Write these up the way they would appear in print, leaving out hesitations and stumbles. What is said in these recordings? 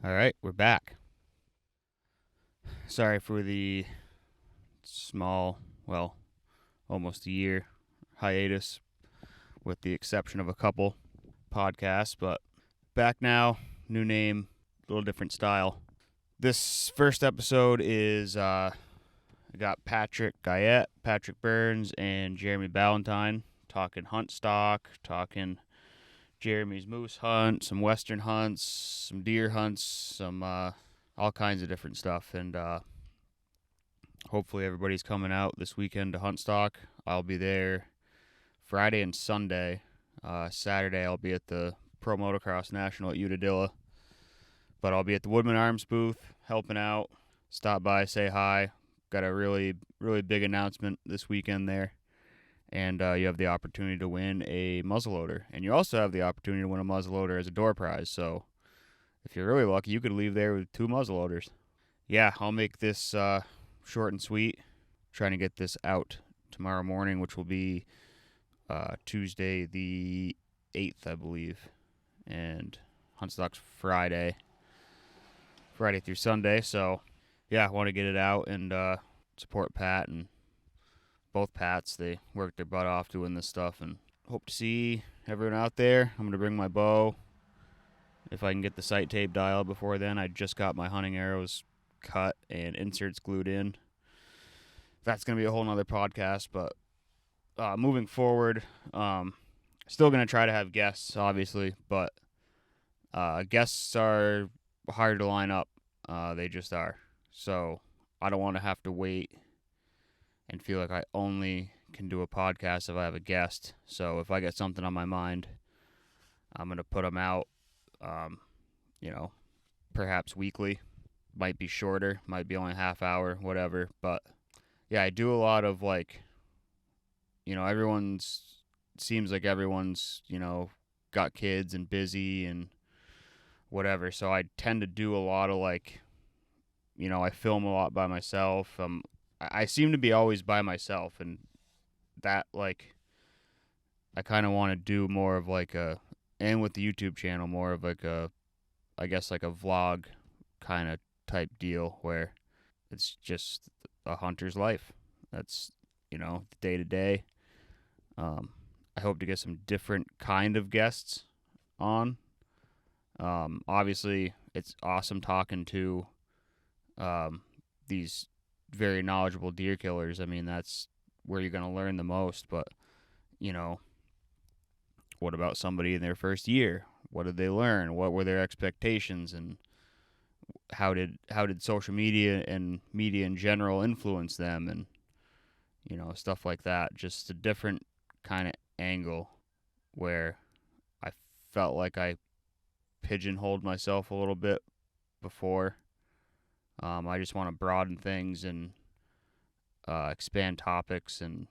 All right, we're back. Sorry for the small, well, almost a year hiatus, with the exception of a couple podcasts, but back now, new name, a little different style. This first episode is I got Patrick Guyette, Patrick Burns, and Jeremy Ballantine talking Huntstock, talking Jeremy's moose hunt, some western hunts, some deer hunts, some all kinds of different stuff, and hopefully everybody's coming out this weekend to Huntstock. I'll be there Friday and Sunday. Saturday I'll be at the Pro Motocross National at Utadilla, but I'll be at the Woodman Arms booth helping out. Stop by, say hi. Got a really big announcement this weekend there, and you have the opportunity to win a muzzleloader, and you also have the opportunity to win a muzzleloader as a door prize. So if you're really lucky, you could leave there with 2 muzzleloaders. Yeah, I'll make this short and sweet. Trying to get this out tomorrow morning, which will be Tuesday the 8th, I believe, and Huntstock's Friday through Sunday. So yeah, I want to get it out and support Pat and both Pats. They worked their butt off doing this stuff, and hope to see everyone out there. I'm going to bring my bow if I can get the sight tape dialed before then. I just got my hunting arrows cut and inserts glued in. That's going to be a whole nother podcast, but moving forward, still going to try to have guests, obviously, but guests are hard to line up. They just are. So I don't want to have to wait and feel like I only can do a podcast if I have a guest. So if I get something on my mind, I'm going to put them out, perhaps weekly. Might be shorter, might be only a half hour, whatever. But yeah, I do a lot of seems like everyone's, got kids and busy and whatever. So I tend to do a lot of I film a lot by myself. I seem to be always by myself, and that I kind of want to do more of and with the YouTube channel, more of a vlog kind of type deal where it's just a hunter's life. That's, day to day. I hope to get some different kind of guests on. Obviously, it's awesome talking to these very knowledgeable deer killers. I mean, that's where you're going to learn the most. But, what about somebody in their first year? What did they learn? What were their expectations? And how did social media and media in general influence them? And, stuff like that. Just a different kind of angle where I felt like I pigeonholed myself a little bit before. I just want to broaden things and expand topics and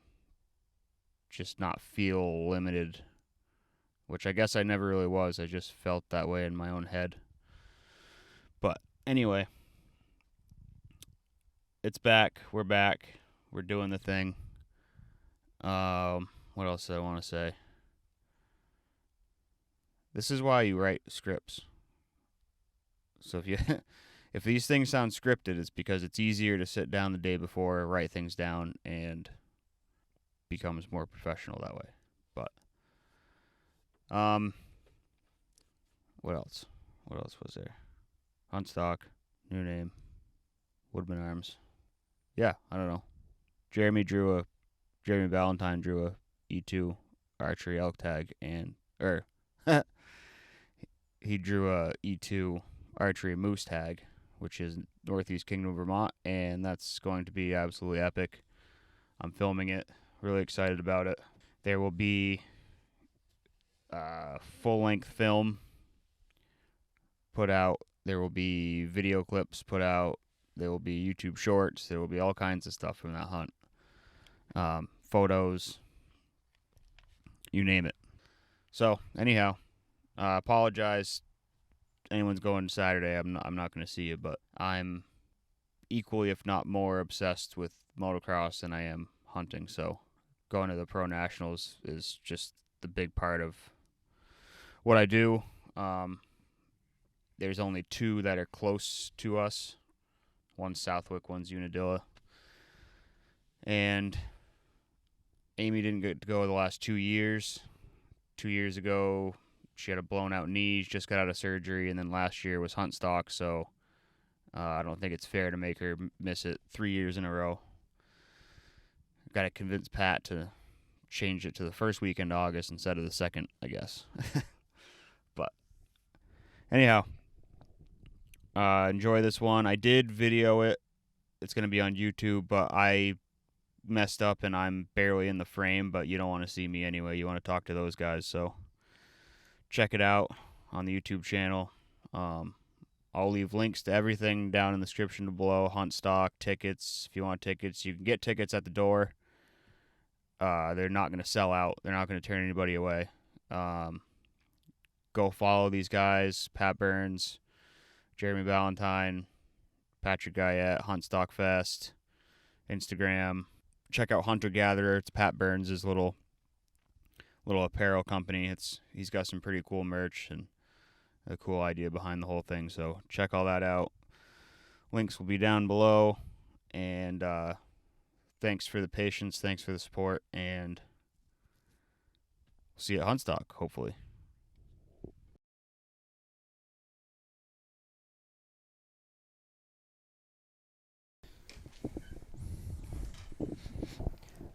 just not feel limited, which I guess I never really was. I just felt that way in my own head. But anyway, it's back. We're back. We're doing the thing. What else do I want to say? This is why you write scripts. So if these things sound scripted, it's because it's easier to sit down the day before, write things down, and becomes more professional that way. But what else? What else was there? Huntstock, new name, Woodman Arms. Yeah, I don't know. Jeremy Ballantine drew a E2 archery elk tag, he drew a E2 archery moose tag, which is Northeast Kingdom, Vermont, and that's going to be absolutely epic. I'm filming it, really excited about it. There will be full-length film put out. There will be video clips put out. There will be YouTube shorts. There will be all kinds of stuff from that hunt. Photos, you name it. So, anyhow, apologize. Anyone's going Saturday, I'm not going to see you, but I'm equally, if not more, obsessed with motocross than I am hunting. So, going to the Pro Nationals is just the big part of what I do. there's only 2 that are close to us. One's Southwick, one's Unadilla. And Amy didn't get to go the last 2 years. 2 years ago, she had a blown-out knee. She just got out of surgery, and then last year was Huntstock, so I don't think it's fair to make her miss it 3 years in a row. Got to convince Pat to change it to the first weekend of August instead of the second, I guess. But anyhow, enjoy this one. I did video it. It's going to be on YouTube, but I messed up and I'm barely in the frame, but you don't want to see me anyway. You want to talk to those guys, so check it out on the YouTube channel. I'll leave links to everything down in the description below. Huntstock, tickets. If you want tickets, you can get tickets at the door. They're not going to sell out. They're not going to turn anybody away. Go follow these guys, Pat Burns, Jeremy Ballantine, Patrick Guyette, Huntstock Fest, Instagram. Check out Hunter Gatherer. It's Pat Burns' little apparel company. He's got some pretty cool merch and a cool idea behind the whole thing. So check all that out. Links will be down below. And thanks for the patience. Thanks for the support. And we'll see you at Huntstock, hopefully.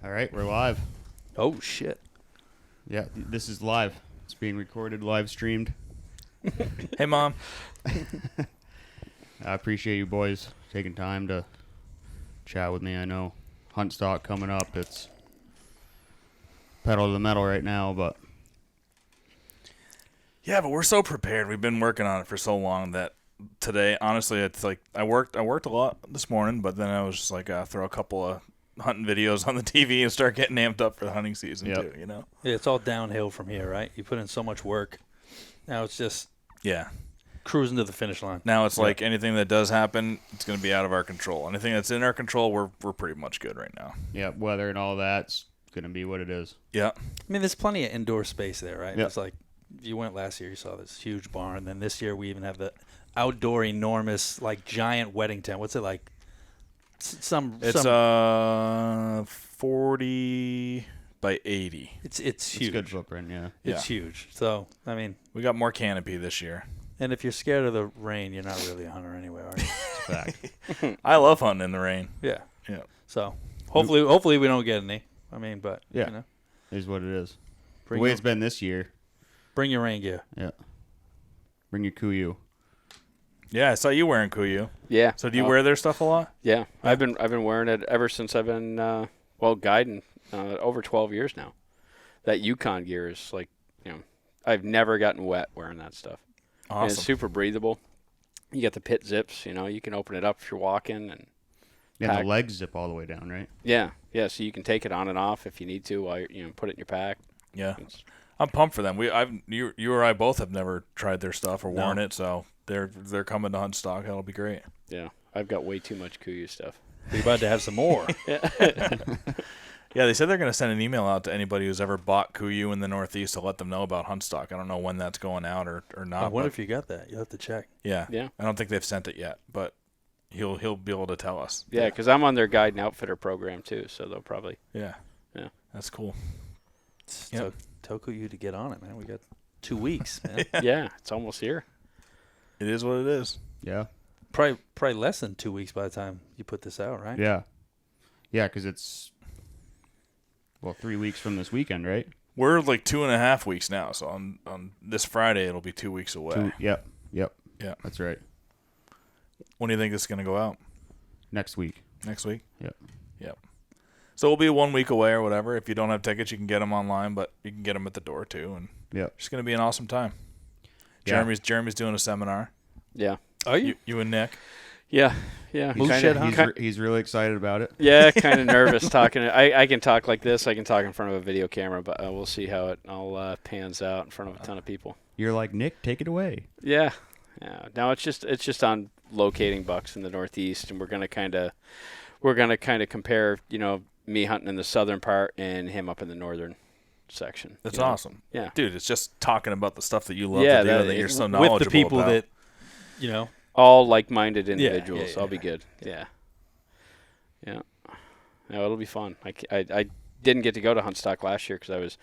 All right, we're live. Oh, shit. Yeah, this is live. It's being recorded, live streamed. Hey, Mom. I appreciate you boys taking time to chat with me. I know Huntstock coming up. It's pedal to the metal right now, but Yeah, but we're so prepared. We've been working on it for so long that today, honestly, it's like I worked a lot this morning, but then I was just like, throw a couple of hunting videos on the TV and start getting amped up for the hunting season too, you know? Yeah, it's all downhill from here, right? You put in so much work. Now it's just cruising to the finish line. Now it's like anything that does happen, it's going to be out of our control. Anything that's in our control, we're pretty much good right now. yeah, weather and all that's going to be what it is. Yeah. I mean, there's plenty of indoor space there, right? Yep. It's like if you went last year, you saw this huge barn. Then this year we even have the outdoor enormous, like, giant wedding tent. What's it like? It's 40 by 80. It's It's huge. a good footprint, yeah. It's huge. So, I mean, We got more canopy this year. and if you're scared of the rain, you're not really a hunter anyway, are you? It's a fact. I love hunting in the rain. Yeah. Yeah. So, hopefully we don't get any. I mean, but, Yeah. you know, It is what it is. The bring way your, it's been this year. bring your rain gear. Yeah. Bring your Kuyu. Yeah, I saw you wearing Kuyu. Yeah. So do you wear their stuff a lot? Yeah, I've been wearing it ever since I've been guiding over 12 years now. That Yukon gear is like, I've never gotten wet wearing that stuff. Awesome. And it's super breathable. You get the pit zips, you can open it up if you're walking and Yeah, pack. the legs zip all the way down, right? yeah, so you can take it on and off if you need to while you're, put it in your pack. Yeah. It's, I'm pumped for them. You or I both have never tried their stuff or worn it, so they're coming to Huntstock. That'll be great. yeah, I've got way too much Kuyu stuff. We're about to have some more. Yeah, they said they're going to send an email out to anybody who's ever bought Kuyu in the Northeast to let them know about Huntstock. I don't know when that's going out or not. I wonder if you got that. You'll have to check. Yeah. Yeah. I don't think they've sent it yet, but he'll be able to tell us. Yeah, because I'm on their guide and outfitter program too, so they'll probably. Yeah. Yeah. That's cool. Yep. Toku you to get on it, man. We got 2 weeks, man. Yeah, it's almost here. It is what it is. Yeah. Probably less than 2 weeks by the time you put this out, right? Yeah. Yeah, because it's, 3 weeks from this weekend, right? We're like 2.5 weeks now, so on this Friday it'll be 2 weeks away. Yep. Yeah. That's right. When do you think this is going to go out? Next week. Next week? Yep. Yep. So we'll be 1 week away or whatever. If you don't have tickets, you can get them online, but you can get them at the door too. And Yep. it's going to be an awesome time. Yeah. Jeremy's doing a seminar. Yeah. Are you? You and Nick. Yeah. He's really excited about it. Yeah, kind of nervous talking. I can talk like this. I can talk in front of a video camera, but we'll see how it all pans out in front of a ton of people. You're like, Nick, take it away. Yeah. Now it's just on locating bucks in the Northeast, and we're gonna kind of compare, me hunting in the southern part and him up in the northern section. That's awesome. Yeah. Dude, it's just talking about the stuff that you love Yeah, to do that you're so knowledgeable with the people about. You know, all like-minded individuals. yeah. I'll be good. Yeah. No, it'll be fun. I didn't get to go to Huntstock last year because I was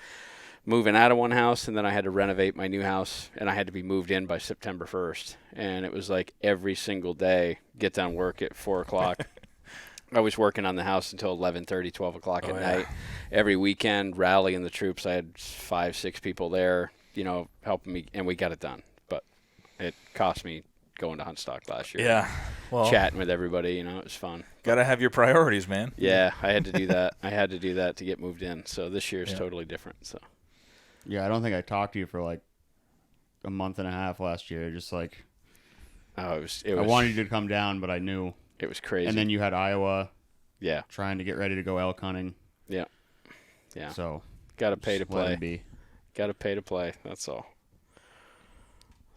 moving out of one house, and then I had to renovate my new house, and I had to be moved in by September 1st. And it was like every single day, get done work at 4 o'clock. I was working on the house until 11:30, 12 o'clock at night. Every weekend, rallying the troops. I had 5, 6 people there, helping me, and we got it done. But it cost me going to Huntstock last year. Yeah. Well, chatting with everybody, it was fun. Got to have your priorities, man. Yeah, I had to do that. I had to do that to get moved in. So this year is totally different. So. Yeah, I don't think I talked to you for like a month and a half last year. Just like, it was. I wanted you to come down, but I knew it was crazy. And then you had Iowa. Yeah. Trying to get ready to go elk hunting. Yeah. Yeah. So. Got to pay to play. Be. Got to pay to play. That's all.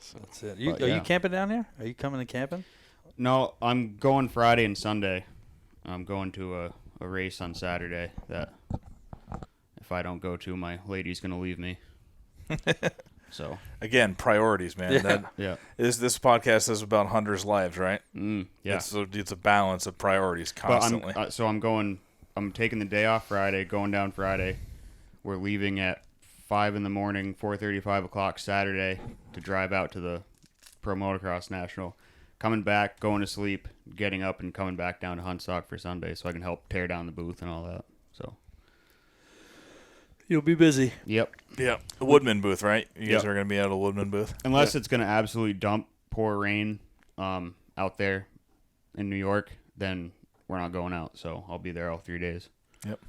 So. That's it. Are you camping down here? Are you coming and camping? No, I'm going Friday and Sunday. I'm going to a race on Saturday that if I don't go to, my lady's going to leave me. So again, priorities, man. This podcast is about hunters' lives, right? Yeah. It's a balance of priorities constantly. But I'm taking the day off Friday, going down Friday. We're leaving at 5 in the morning, 4:30, 5 o'clock Saturday to drive out to the Pro Motocross National. Coming back, going to sleep, getting up, and coming back down to Huntstock for Sunday so I can help tear down the booth and all that. So you'll be busy. Yep. Yeah. The Woodman booth, right? You guys are going to be at a Woodman booth? Unless it's going to absolutely dump, pour rain out there in New York, then we're not going out. So I'll be there all 3 days. Yep.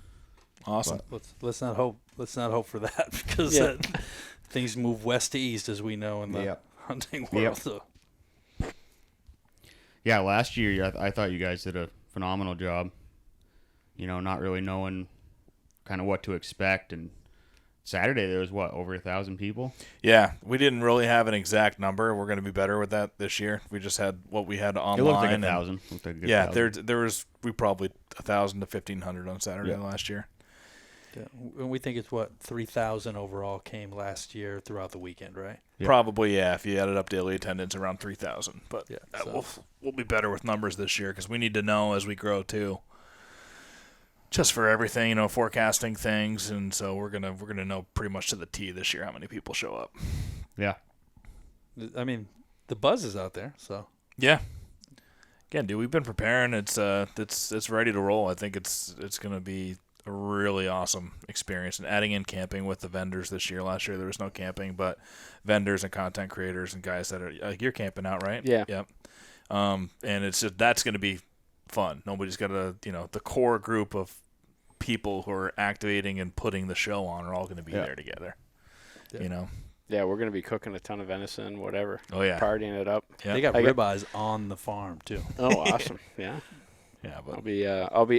Awesome. But let's not hope for that because things move west to east, as we know in the hunting world. Yep. So. Yeah, last year I thought you guys did a phenomenal job. Not really knowing kind of what to expect. And Saturday there was over 1,000 people. Yeah, we didn't really have an exact number. We're going to be better with that this year. We just had what we had online. It looked like 1,000. Yeah, 1,000. there was probably 1,000 to 1,500 on Saturday last year. Yeah, and we think it's 3,000 overall came last year throughout the weekend, right? Yep. Probably, yeah. If you added up daily attendance, around 3,000. But we'll be better with numbers this year because we need to know as we grow too. Just for everything, forecasting things, and so we're gonna know pretty much to the T this year how many people show up. Yeah, I mean, the buzz is out there, so yeah. Again, dude, we've been preparing. It's ready to roll. I think it's gonna be a really awesome experience, and adding in camping with the vendors this year. Last year there was no camping, but vendors and content creators and guys that are you're camping out, right? Yeah. Yep. And it's just that's going to be fun. Nobody's got the core group of people who are activating and putting the show on are all going to be there together. Yeah. Yeah, we're going to be cooking a ton of venison, whatever. Oh yeah, partying it up. Yep. They got ribeyes on the farm too. Oh, awesome! Yeah. Yeah, but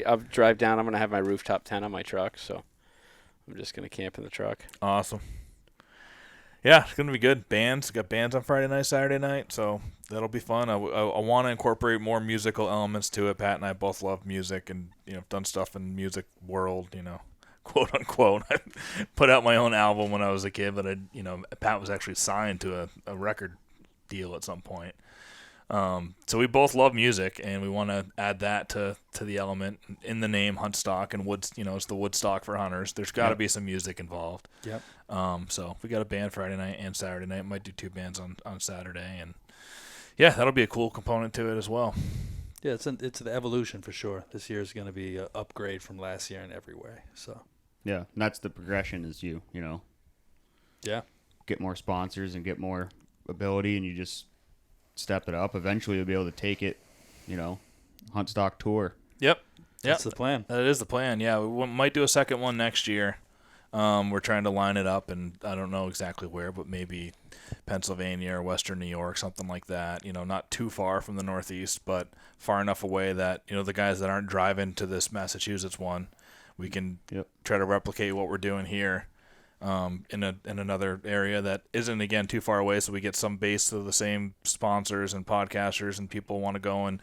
I'll drive down. I'm gonna have my rooftop tent on my truck, so I'm just gonna camp in the truck. Awesome. Yeah, it's gonna be good. Got bands on Friday night, Saturday night, so that'll be fun. I want to incorporate more musical elements to it. Pat and I both love music, and done stuff in music world, quote unquote. I put out my own album when I was a kid, but Pat was actually signed to a record deal at some point. So we both love music, and we want to add that to the element in the name Huntstock and Woods. It's the Woodstock for hunters. There's got to be some music involved. Yep. So we got a band Friday night and Saturday night. Might do 2 bands on Saturday, and yeah, that'll be a cool component to it as well. Yeah, it's the evolution for sure. This year is going to be an upgrade from last year in every way. So. Yeah, and that's the progression. Is Yeah. Get more sponsors and get more ability, and you just step it up. Eventually you'll be able to take it, Huntstock tour. Yep. That's the plan. That is the plan. Yeah, we might do a second one next year. We're trying to line it up, and I don't know exactly where, but maybe Pennsylvania or Western New York, something like that. Not too far from the Northeast, but far enough away that, the guys that aren't driving to this Massachusetts one, we can try to replicate what we're doing here. In another area that isn't, again, too far away, so we get some base of the same sponsors and podcasters, and people want to go and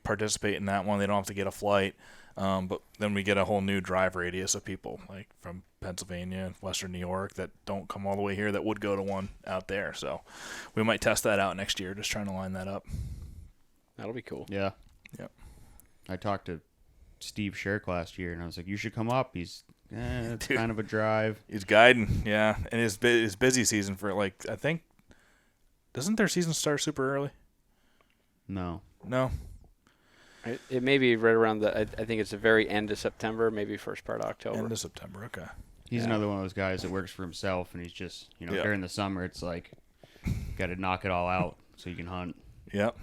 participate in that one. They don't have to get a flight. But then we get a whole new drive radius of people like from Pennsylvania and Western New York that don't come all the way here that would go to one out there. So we might test that out next year, just trying to line that up. That'll be cool. Yeah. Yep. I talked to Steve Shirk last year, and I was like, you should come up. He's it's kind of a drive. He's guiding, yeah. And his busy season for, like, I think, doesn't their season start super early? No. No. It may be right around the. I think it's the very end of September, maybe first part of October. End of September, okay. He's another one of those guys that works for himself, and he's just, during the summer, it's like, got to knock it all out so you can hunt. Yep.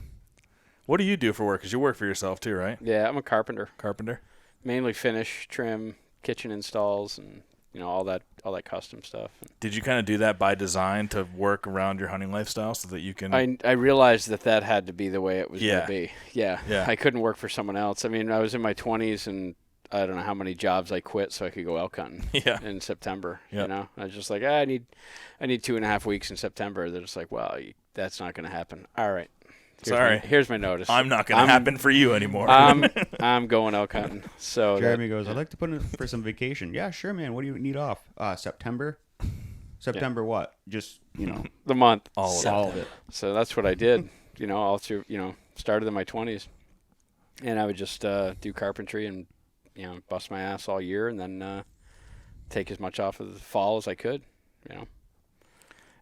What do you do for work? Because you work for yourself too, right? Yeah, I'm a carpenter. Carpenter? Mainly finish, trim, kitchen installs, and all that custom stuff. Did you kind of do that by design to work around your hunting lifestyle so that you can? I realized that had to be the way it was going to be. Yeah. I couldn't work for someone else. I mean, I was in my 20s, and I don't know how many jobs I quit so I could go elk hunting in September. Yeah. I was just like, I need 2.5 weeks in September. They're just like, well, that's not going to happen. All right. Here's my notice. I'm not going to happen for you anymore. I'm going elk hunting. So Jeremy goes, I'd like to put in for some vacation. Yeah, sure, man. What do you need off? September. September what? Just, the month. all of it. So that's what I did, all through, started in my 20s. And I would just do carpentry and, bust my ass all year and then take as much off of the fall as I could,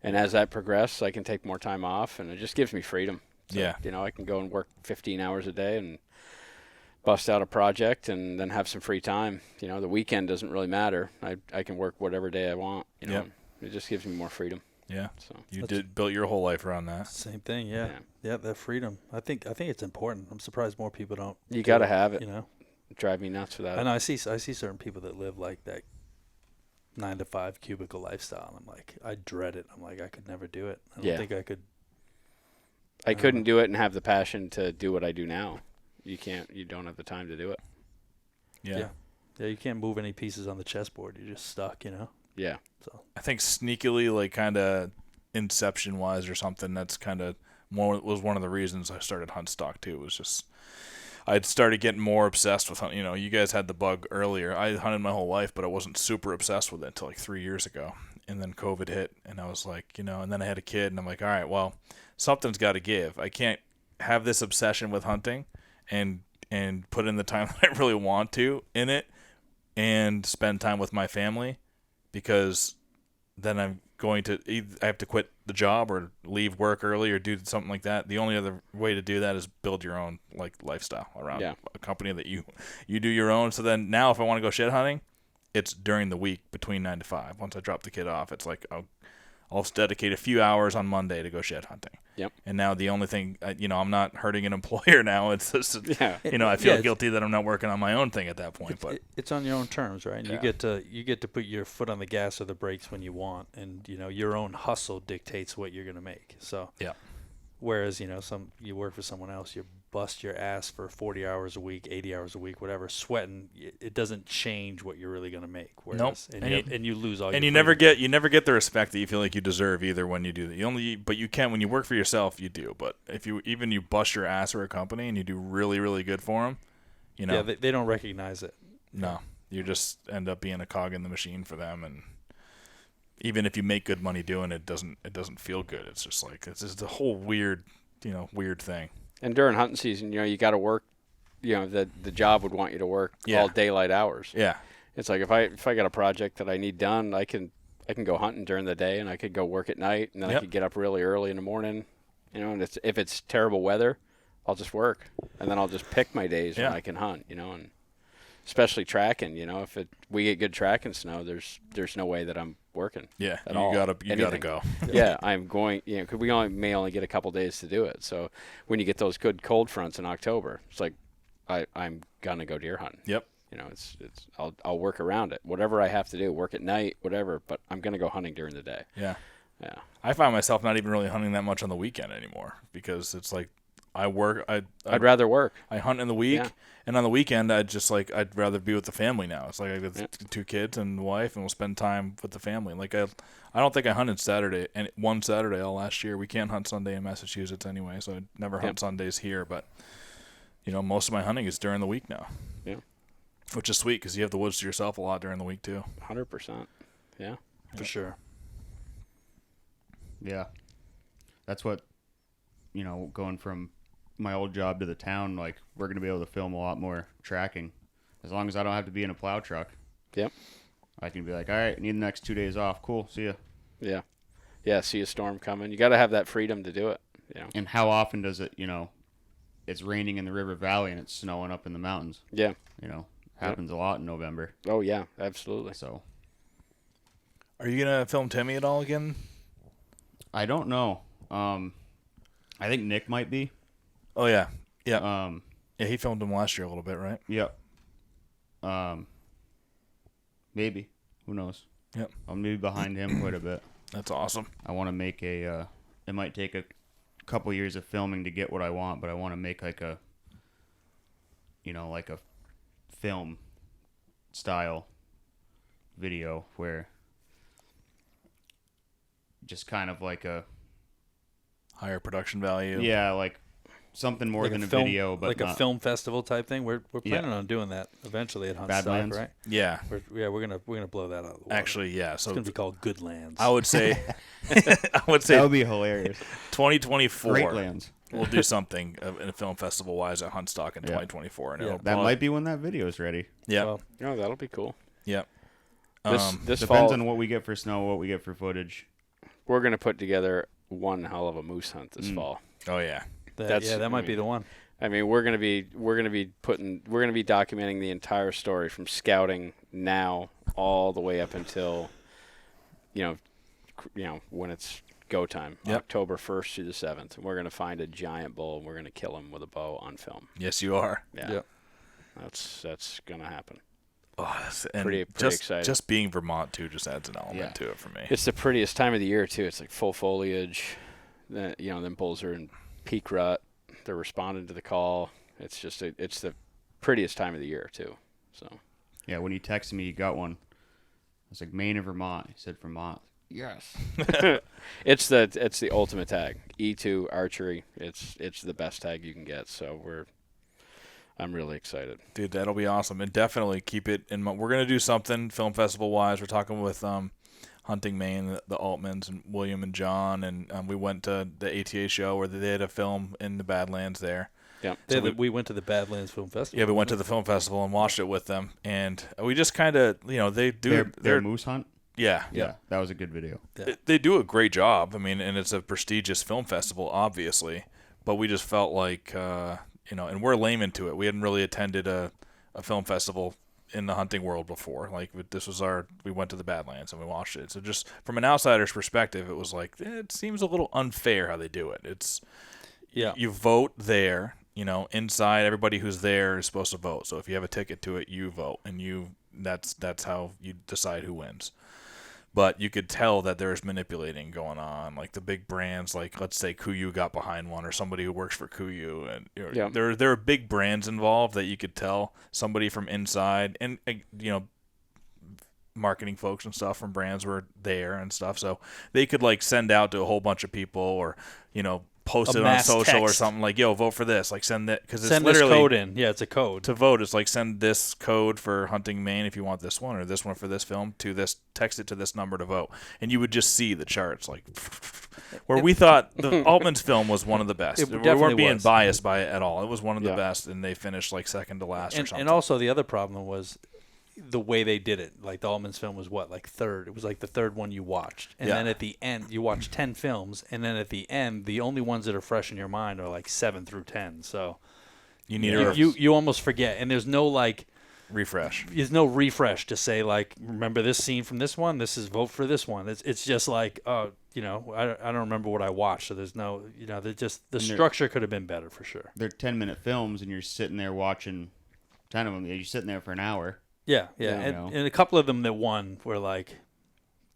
And as that progressed, I can take more time off, and it just gives me freedom. So, I can go and work 15 hours a day and bust out a project and then have some free time. The weekend doesn't really matter. I can work whatever day I want, It just gives me more freedom. Yeah. So you built your whole life around that. Same thing, yeah. Yeah, that freedom. I think it's important. I'm surprised more people don't. You got to have it. Drive me nuts for that. I know I see certain people that live like that 9-to-5 cubicle lifestyle. I'm like, I dread it. I'm like, I could never do it. I don't think I could. I couldn't do it and have the passion to do what I do now. You don't have the time to do it. Yeah, you can't move any pieces on the chessboard. You're just stuck, Yeah. So I think sneakily, like kind of inception wise or something, that's kind of was one of the reasons I started Huntstock too. It was just I'd started getting more obsessed with hunting. You guys had the bug earlier. I hunted my whole life, but I wasn't super obsessed with it until like 3 years ago. And then COVID hit, and I was like, and then I had a kid, and I'm like, all right, well, something's got to give. I can't have this obsession with hunting and put in the time that I really want to in it and spend time with my family, because then I'm going to I have to quit the job or leave work early or do something like that. The only other way to do that is build your own lifestyle around a company that you do your own. So then now if I want to go shed hunting, it's during the week between 9 to 5. Once I drop the kid off, it's like I'll dedicate a few hours on Monday to go shed hunting. Yep. And now the only thing, I'm not hurting an employer now. It's just, I feel guilty that I'm not working on my own thing at that point. But it's on your own terms, right? And you get to put your foot on the gas or the brakes when you want, and your own hustle dictates what you're going to make. So yeah. Whereas you work for someone else, you bust your ass for 40 hours a week, 80 hours a week, whatever, sweating. It doesn't change what you're really going to make. Whereas, nope. And you lose all. And your you never get the respect that you feel like you deserve either when you do that. But you can when you work for yourself. You do. But if you bust your ass for a company and you do really really good for them, yeah, they don't recognize it. No, you just end up being a cog in the machine for them, and even if you make good money doing it, it doesn't feel good. It's just like it's just a whole weird thing. And during hunting season, you got to work. The job would want you to work all daylight hours. Yeah. It's like if I got a project that I need done, I can go hunting during the day, and I could go work at night, and then I could get up really early in the morning. And if it's terrible weather, I'll just work, and then I'll just pick my days when I can hunt. And especially tracking. If we get good tracking snow, there's no way that I'm working. Yeah, at all. You gotta go. Yeah, I'm going. Because we may only get a couple days to do it. So when you get those good cold fronts in October, it's like I'm gonna go deer hunting. Yep. I'll work around it. Whatever I have to do, work at night, whatever. But I'm gonna go hunting during the day. Yeah. Yeah. I find myself not even really hunting that much on the weekend anymore, because it's like I work. I'd rather work. I hunt in the week, and on the weekend I'd rather be with the family now. It's like I got 2 kids and a wife, and we'll spend time with the family. Like I don't think I hunted Saturday, and one Saturday all last year. We can't hunt Sunday in Massachusetts anyway, so I never hunt Sundays here. But most of my hunting is during the week now. Yeah. Which is sweet because you have the woods to yourself a lot during the week too. 100%. Yeah. For sure. Yeah. That's what, going from my old job to the town, like, we're going to be able to film a lot more tracking. As long as I don't have to be in a plow truck. Yep. I can be like, all right, I need the next 2 days off. Cool. See ya. Yeah. Yeah, see a storm coming. You got to have that freedom to do it. And how often does it, it's raining in the river valley and it's snowing up in the mountains. Yeah. Happens a lot in November. Oh, yeah, absolutely. So. Are you going to film Timmy at all again? I don't know. I think Nick might be. Oh, yeah. Yeah. Yeah, he filmed him last year a little bit, right? Yep. Maybe. Who knows? Yep. I'm maybe behind him quite a bit. That's awesome. I want to make it might take a couple years of filming to get what I want, but I want to make like a film style video where just kind of like a higher production value. Yeah, like something more like than a a film, video, but like not, a film festival type thing. We're planning on doing that eventually at Huntstock, Badlands? right? Yeah. We're gonna blow that out of the water. Actually, yeah. It's So gonna be called Goodlands. I would say that would be hilarious. 2024. Great lands. We'll do something in a film festival wise at Huntstock in Yeah. 2024, and Yeah. it'll That blow- might be when that video is ready. Yeah. Well, Oh, that'll be cool. Yeah. This Depends fall, on what we get for snow, what we get for footage. we're going to put together one hell of a moose hunt this fall. Oh yeah. that might be the one. I mean, we're going to be documenting the entire story from scouting now all the way up until, when it's go time, Yep. October 1st through the 7th. And we're going to find a giant bull and we're going to kill him with a bow on film. Yes, you are. Yeah. Yep. That's going to happen. Oh, and Pretty just exciting. just being Vermont too just adds an element Yeah. to it for me. It's the prettiest time of the year too. It's like full foliage. Them bulls are in peak rut. They're responding to the call. It's just it's the prettiest time of the year too. So Yeah, when he texted me, he got one. I was like, Maine and Vermont. He said Vermont. Yes. it's the ultimate tag. E2 archery. It's the best tag you can get. So I'm really excited. Dude, that'll be awesome. And definitely keep it in mind. We're going to do something film festival wise. We're talking with Hunting Maine, the Altmans, and William and John. And we went to the ATA show where they had a film in the Badlands there. Yeah. So we went to the Badlands Film Festival. Yeah, we went to the film festival and watched it with them. And we just kind of, they do Their moose hunt? Yeah. Yeah, that was a good video. They do a great job. I mean, and it's a prestigious film festival, obviously. But we just felt like, and we're laymen to it. We hadn't really attended a film festival in the hunting world before. Like, this was we went to the Badlands and we watched it. So just from an outsider's perspective, it was like, it seems a little unfair how they do it. It's, you vote there, inside, everybody who's there is supposed to vote. So if you have a ticket to it, you vote, and that's how you decide who wins. But you could tell that there's manipulating going on, like the big brands, like let's say Kuiu got behind one, or somebody who works for Kuiu, and there are big brands involved that you could tell somebody from inside, and marketing folks and stuff from brands were there and stuff, so they could like send out to a whole bunch of people, or post it on social or something, like, yo, vote for this, like send that, because it's literally this code in. Yeah, it's a code to vote. It's like, send this code for Hunting Maine if you want this one, or this one for this film, to this, text it to this number to vote, and you would just see the charts, like, where we thought the Altman's film was one of the best. We weren't being biased by it at all. It was one of the best, and they finished like second to last or something. And also the other problem was the way they did it. Like, the Altman's film was like third. It was like the third one you watched. And then at the end, you watch 10 films, and then at the end, the only ones that are fresh in your mind are like 7 through 10. So you need you almost forget. And there's no like refresh. There's no refresh to say, like, remember this scene from this one? This is vote for this one. It's just like, I don't remember what I watched. So there's no, the structure could have been better for sure. They're 10-minute films, and you're sitting there watching 10 of them. You're sitting there for an hour. Yeah. And a couple of them that won were like,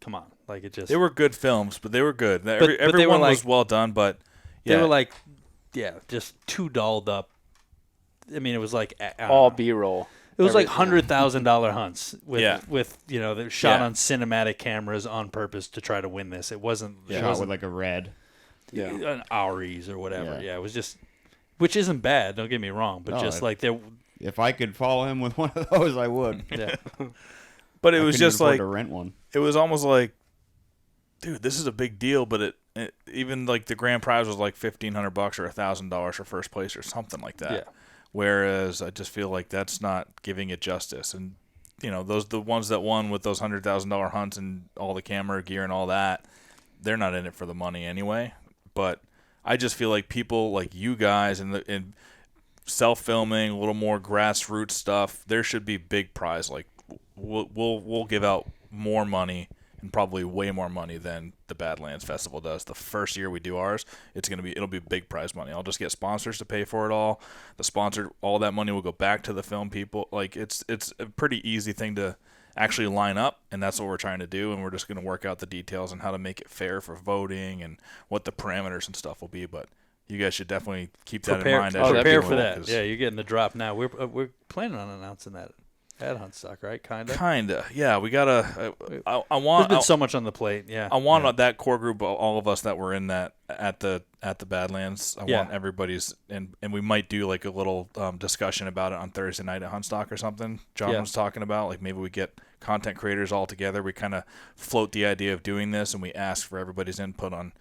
come on, like, it just. They were good films, but they were good. But Everyone like, was well done, but they were like, just too dolled up. I mean, it was like all B-roll. It was like $100,000 hunts with they're shot on cinematic cameras on purpose to try to win this. It wasn't shot with like a red, an Auris or whatever. Yeah, it was just, which isn't bad. Don't get me wrong, but just like if I could follow him with one of those, I would. Yeah. But it I was couldn't just even afford like to rent one. it was almost like, dude, this is a big deal. But it even like the grand prize was like $1,500 or $1,000 for first place or something like that. Yeah. Whereas I just feel like that's not giving it justice. And the ones that won with those $100,000 hunts and all the camera gear and all that, they're not in it for the money anyway. But I just feel like people like you guys and self-filming, a little more grassroots stuff, there should be big prize. Like we'll give out more money and probably way more money than the Badlands Festival does. The first year we do ours, it'll be big prize money. I'll just get sponsors to pay for it all. The sponsor, all that money will go back to the film people. Like it's a pretty easy thing to actually line up, and that's what we're trying to do. And we're just going to work out the details on how to make it fair for voting and what the parameters and stuff will be. But you guys should definitely keep that in mind. Prepare for that. Yeah, you're getting the drop now. We're planning on announcing that at Huntstock, right? Kinda. Yeah, we gotta. I want. There's been so much on the plate. Yeah. I want that core group, all of us that were in that at the Badlands. I want everybody's, and we might do like a little discussion about it on Thursday night at Huntstock or something. John was talking about like maybe we get content creators all together. We kind of float the idea of doing this, and we ask for everybody's input on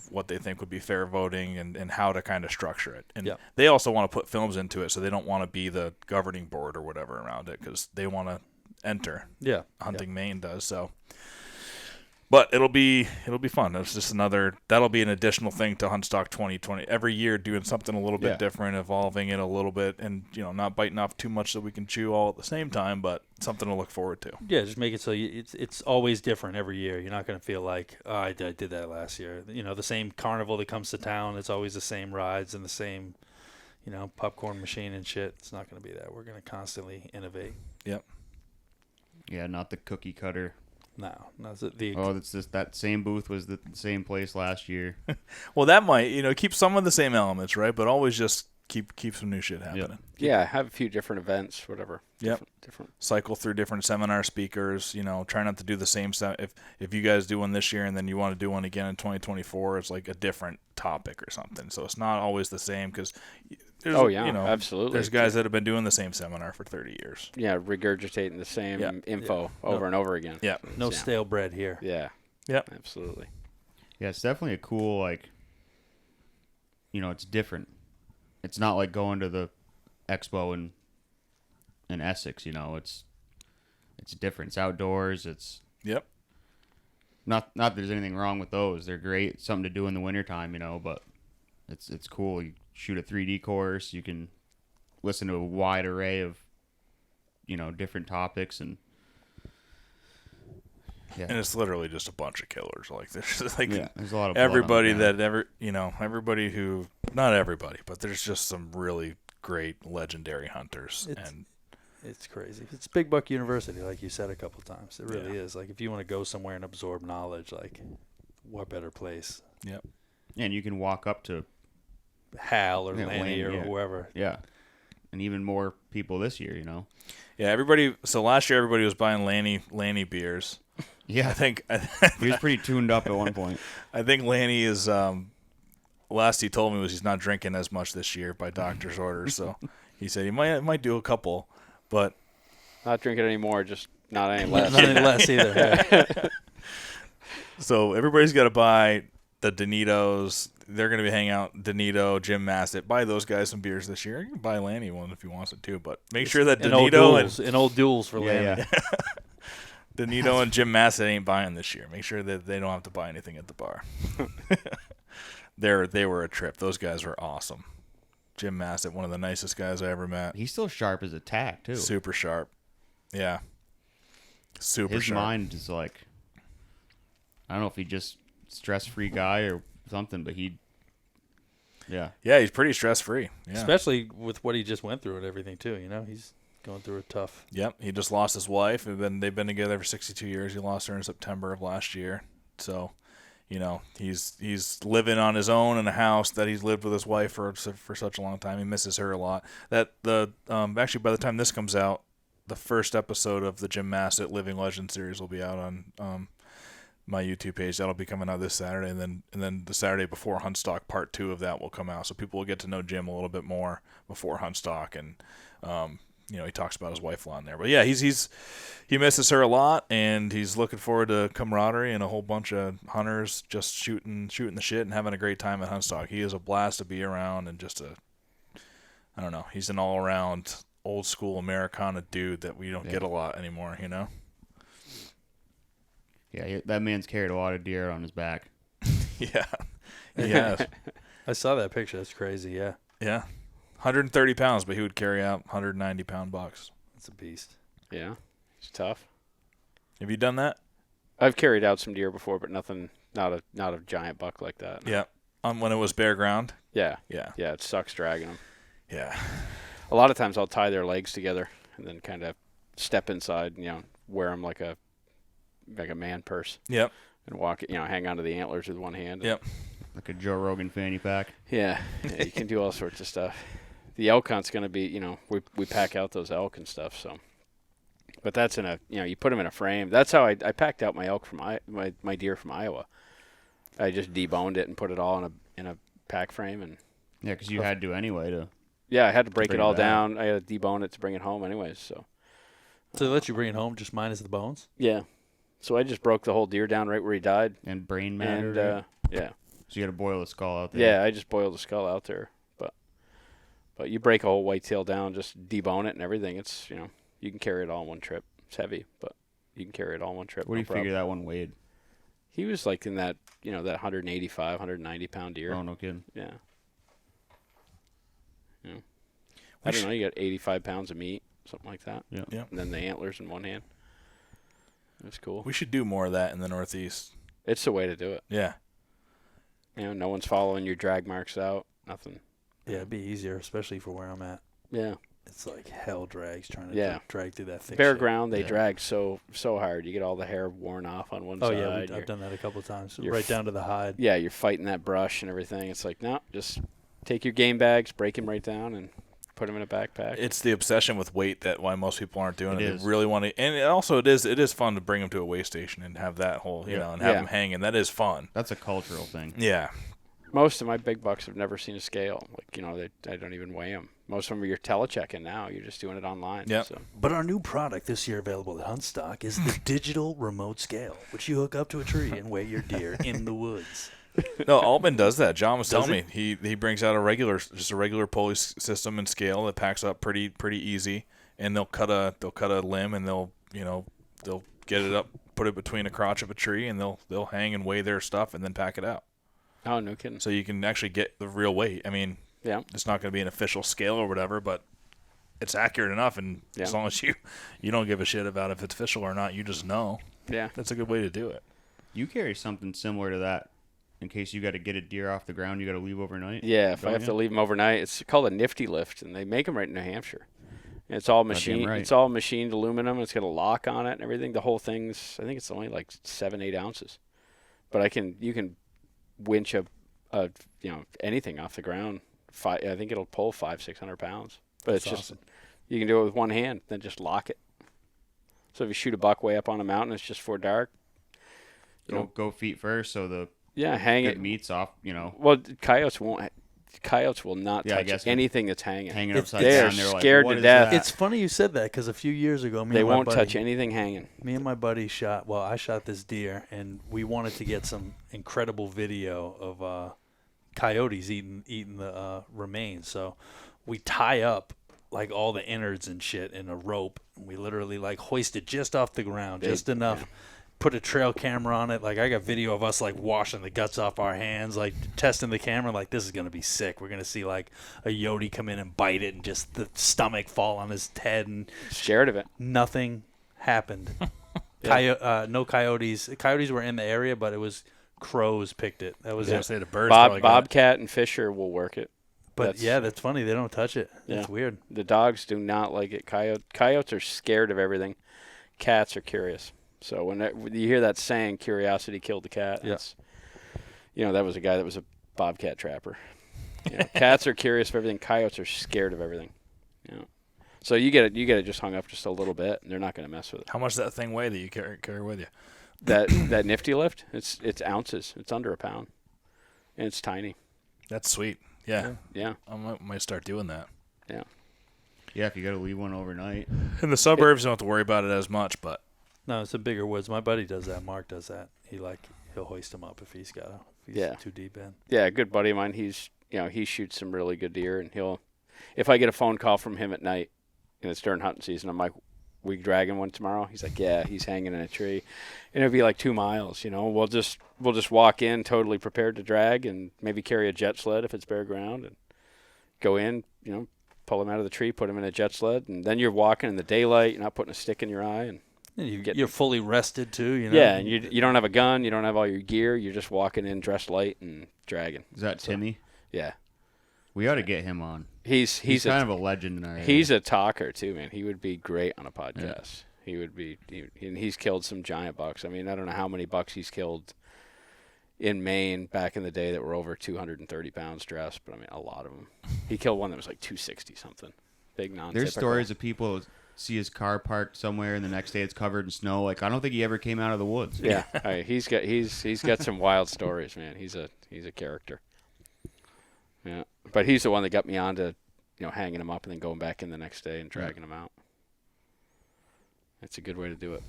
what they think would be fair voting and how to kind of structure it. And they also want to put films into it, so they don't want to be the governing board or whatever around it because they want to enter. Yeah. Hunting Maine does, so. But it'll be fun. It's just that'll be an additional thing to Huntstock 2020. Every year doing something a little bit different, evolving it a little bit, and not biting off too much so we can chew all at the same time, but something to look forward to. Yeah, just make it so it's always different every year. You're not going to feel like, oh, I did that last year. The same carnival that comes to town, it's always the same rides and the same, popcorn machine and shit. It's not going to be that. We're going to constantly innovate. Yep. Yeah, not the cookie cutter. No, it's just that same booth was the same place last year. Well, that might keep some of the same elements, right? But always just keep some new shit happening. Yep. Yeah, have a few different events, whatever. Yep. Different. Cycle through different seminar speakers. Try not to do the same stuff. If you guys do one this year and then you want to do one again in 2024, it's like a different topic or something. So it's not always the same because. Absolutely. There's guys that have been doing the same seminar for 30 years. Yeah, regurgitating the same info over and over again. Yeah. No stale bread here. Yeah. Yep. Absolutely. Yeah, it's definitely a cool, it's different. It's not like going to the expo in Essex, it's different. It's outdoors. It's not that there's anything wrong with those. They're great. It's something to do in the wintertime, but it's cool. You shoot a 3D course. You can listen to a wide array of, different topics and it's literally just a bunch of killers. Like there's there's a lot of everybody everybody who not everybody, but there's just some really great legendary hunters It's crazy. It's Big Buck University, like you said a couple times. It really is. Like if you want to go somewhere and absorb knowledge, like what better place? Yep. And you can walk up to Hal or Lanny or whoever. Yeah. And even more people this year, Yeah, everybody. So last year, everybody was buying Lanny beers. Yeah. I think he was pretty tuned up at one point. I think Lanny is. Last he told me was he's not drinking as much this year by doctor's orders. So he said he might do a couple, but not drinking anymore. Just not any less. Not any less either. Yeah. So everybody's got to buy the Donitos. They're going to be hanging out Donito, Jim Massett. Buy those guys some beers this year. You can buy Lanny one if he wants it too, but make sure that Donito and old duels for Lanny. Yeah. Donito and Jim Massett ain't buying this year. Make sure that they don't have to buy anything at the bar. They were a trip. Those guys were awesome. Jim Massett, one of the nicest guys I ever met. He's still sharp as a tack too. Super sharp. Yeah. Super His sharp. mind is I don't know if he just stress-free guy or something, but yeah, he's pretty stress-free. Yeah. Especially with what he just went through and everything too. He's going through a tough. Yep, he just lost his wife. They've been together for 62 years. He lost her in September of last year. So, he's living on his own in a house that he's lived with his wife for such a long time. He misses her a lot. Actually, by the time this comes out, the first episode of the Jim Massett Living Legend series will be out on my YouTube page. That'll be coming out this Saturday, and then the Saturday before Huntstock, part 2 of that will come out. So people will get to know Jim a little bit more before Huntstock, and he talks about his wife a lot in there. But yeah, he misses her a lot, and he's looking forward to camaraderie and a whole bunch of hunters just shooting the shit and having a great time at Huntstock. He is a blast to be around, and I don't know, he's an all around old school Americana dude that we don't get a lot anymore, Yeah, that man's carried a lot of deer on his back. Yeah, he has. I saw that picture. That's crazy. Yeah. Yeah, 130 pounds, but he would carry out 190-pound bucks. That's a beast. Yeah, it's tough. Have you done that? I've carried out some deer before, but not a giant buck like that. Yeah, when it was bare ground. Yeah. Yeah. Yeah, it sucks dragging them. Yeah. A lot of times I'll tie their legs together and then kind of step inside, wear them like a man purse. Yep. And walk, hang onto the antlers with one hand. Yep. Like a Joe Rogan fanny pack. Yeah, you can do all sorts of stuff. The elk hunt's going to be, we pack out those elk and stuff. So, but that's you put them in a frame. That's how I packed out my elk from my deer from Iowa. I just deboned it and put it all in a pack frame and. Yeah, because you had to anyway to. Yeah, I had to break it all it out. down. I had to debone it to bring it home, anyways. So they let you bring it home, just minus the bones. yeah, so I just broke the whole deer down right where he died. And brain matter. And right? yeah. So you had to boil the skull out there. Yeah, I just boiled the skull out there. But you break a whole whitetail down, just debone it and everything. It's, you can carry it all in one trip. It's heavy, but you can carry it all in one trip. What do you figure that one weighed? He was like in that, that 185, 190 pound deer. Oh, no kidding. Yeah. I don't know. You got 85 pounds of meat, something like that. Yeah. Yeah. And then the antlers in one hand. That's cool. We should do more of that in the Northeast. It's the way to do it. Yeah. No one's following your drag marks out. Nothing. Yeah, it'd be easier, especially for where I'm at. Yeah. It's like hell drags trying to drag through that thick Bare shit. ground, they drag so hard. You get all the hair worn off on one Oh, side. yeah, I've done that a couple of times, you're right down to the hide. Yeah, you're fighting that brush and everything. It's like, no, just take your game bags, break them right down, and put them in a backpack. It's the obsession with weight that why most people aren't doing it. It is. They really want to, and it is fun to bring them to a weigh station and have that whole, and have them hanging. That is fun. That's a cultural thing. Yeah. Most of my big bucks have never seen a scale. Like, I don't even weigh them. Most of them you're telechecking now. You're just doing it online. Yep. So. But our new product this year available at Huntstock is the digital remote scale, which you hook up to a tree and weigh your deer in the woods. No, Altman does that. John was Does telling me he brings out a regular pulley system and scale that packs up pretty easy, and they'll cut a limb and they'll get it up, put it between a crotch of a tree, and they'll hang and weigh their stuff and then pack it out. Oh, no kidding. So you can actually get the real weight. I mean, Yeah. it's not going to be an official scale or whatever, but it's accurate enough, and as long as you don't give a shit about if it's official or not, you just know. Yeah. That's a good way to do it. You carry something similar to that in case you got to get a deer off the ground. You got to leave overnight. Yeah, if I Don't have you? to leave them overnight, it's called a nifty lift, and they make them right in New Hampshire. And it's all machine. right. It's all machined aluminum. It's got a lock on it and everything. The whole thing's, I think it's only like 7-8 ounces, but you can winch anything off the ground. I think it'll pull 500-600 pounds. But That's it's just awesome. you can do it with one hand, then just lock it. So if you shoot a buck way up on a mountain, it's just for dark. Go feet first, so the Hang good it. meat's off. Well, coyotes will not Yeah, I touch guess anything that's hanging. Hanging It's- upside they're down. They're like, scared "What to is death." that?" It's funny you said that because a few years ago, They won't touch anything hanging. Me and my buddy I shot this deer, and we wanted to get some incredible video of coyotes eating the remains. So we tie up like all the innards and shit in a rope, and we literally like hoist it just off the ground, just enough. Put a trail camera on it. Like, I got video of us like washing the guts off our hands, like testing the camera. Like, this is gonna be sick. We're gonna see like a Yodi come in and bite it, and just the stomach fall on his head, and Scared of it. nothing happened. No coyotes. Coyotes were in the area, but it was crows picked it. That was it. Say the birds probably got it. Bobcat and Fisher will work it. But that's funny. They don't touch it. Yeah. It's weird. The dogs do not like it. Coyotes are scared of everything. Cats are curious. So when you hear that saying, "Curiosity killed the cat," Yes. that was a guy that was a bobcat trapper. Cats are curious of everything. Coyotes are scared of everything. So you get it just hung up just a little bit, and they're not going to mess with it. How much does that thing weigh that you carry with you? That nifty lift, it's ounces. It's under a pound, and it's tiny. That's sweet. Yeah. Yeah. I might start doing that. Yeah. Yeah, if you got to leave one overnight. In the suburbs, you don't have to worry about it as much, but No, it's in bigger woods. My buddy does that. Mark does that. He'll hoist them up if he's too deep in. Yeah, a good buddy of mine. He shoots some really good deer, and if I get a phone call from him at night, and it's during hunting season, I'm like, "We dragging one tomorrow?" He's like, "Yeah." He's hanging in a tree, and it'll be like 2 miles. We'll just walk in totally prepared to drag, and maybe carry a jet sled if it's bare ground, and go in. Pull him out of the tree, put him in a jet sled, and then you're walking in the daylight. You're not putting a stick in your eye, and you're fully rested too. Yeah, and you don't have a gun, you don't have all your gear. You're just walking in dressed light and dragging. Is that Timmy? Yeah. We ought to get him on. He's kind of a legend in our area. He's a talker too, man. He would be great on a podcast. Yeah. He would be, and he's killed some giant bucks. I mean, I don't know how many bucks he's killed in Maine back in the day that were over 230 pounds dressed, but I mean, a lot of them. He killed one that was like 260 something. Big non-typical. There's stories of people see his car parked somewhere, and the next day it's covered in snow. Like, I don't think he ever came out of the woods. Yeah, he's got some wild stories, man. He's a character. Yeah, but he's the one that got me on to, hanging him up and then going back in the next day and dragging him out. That's a good way to do it.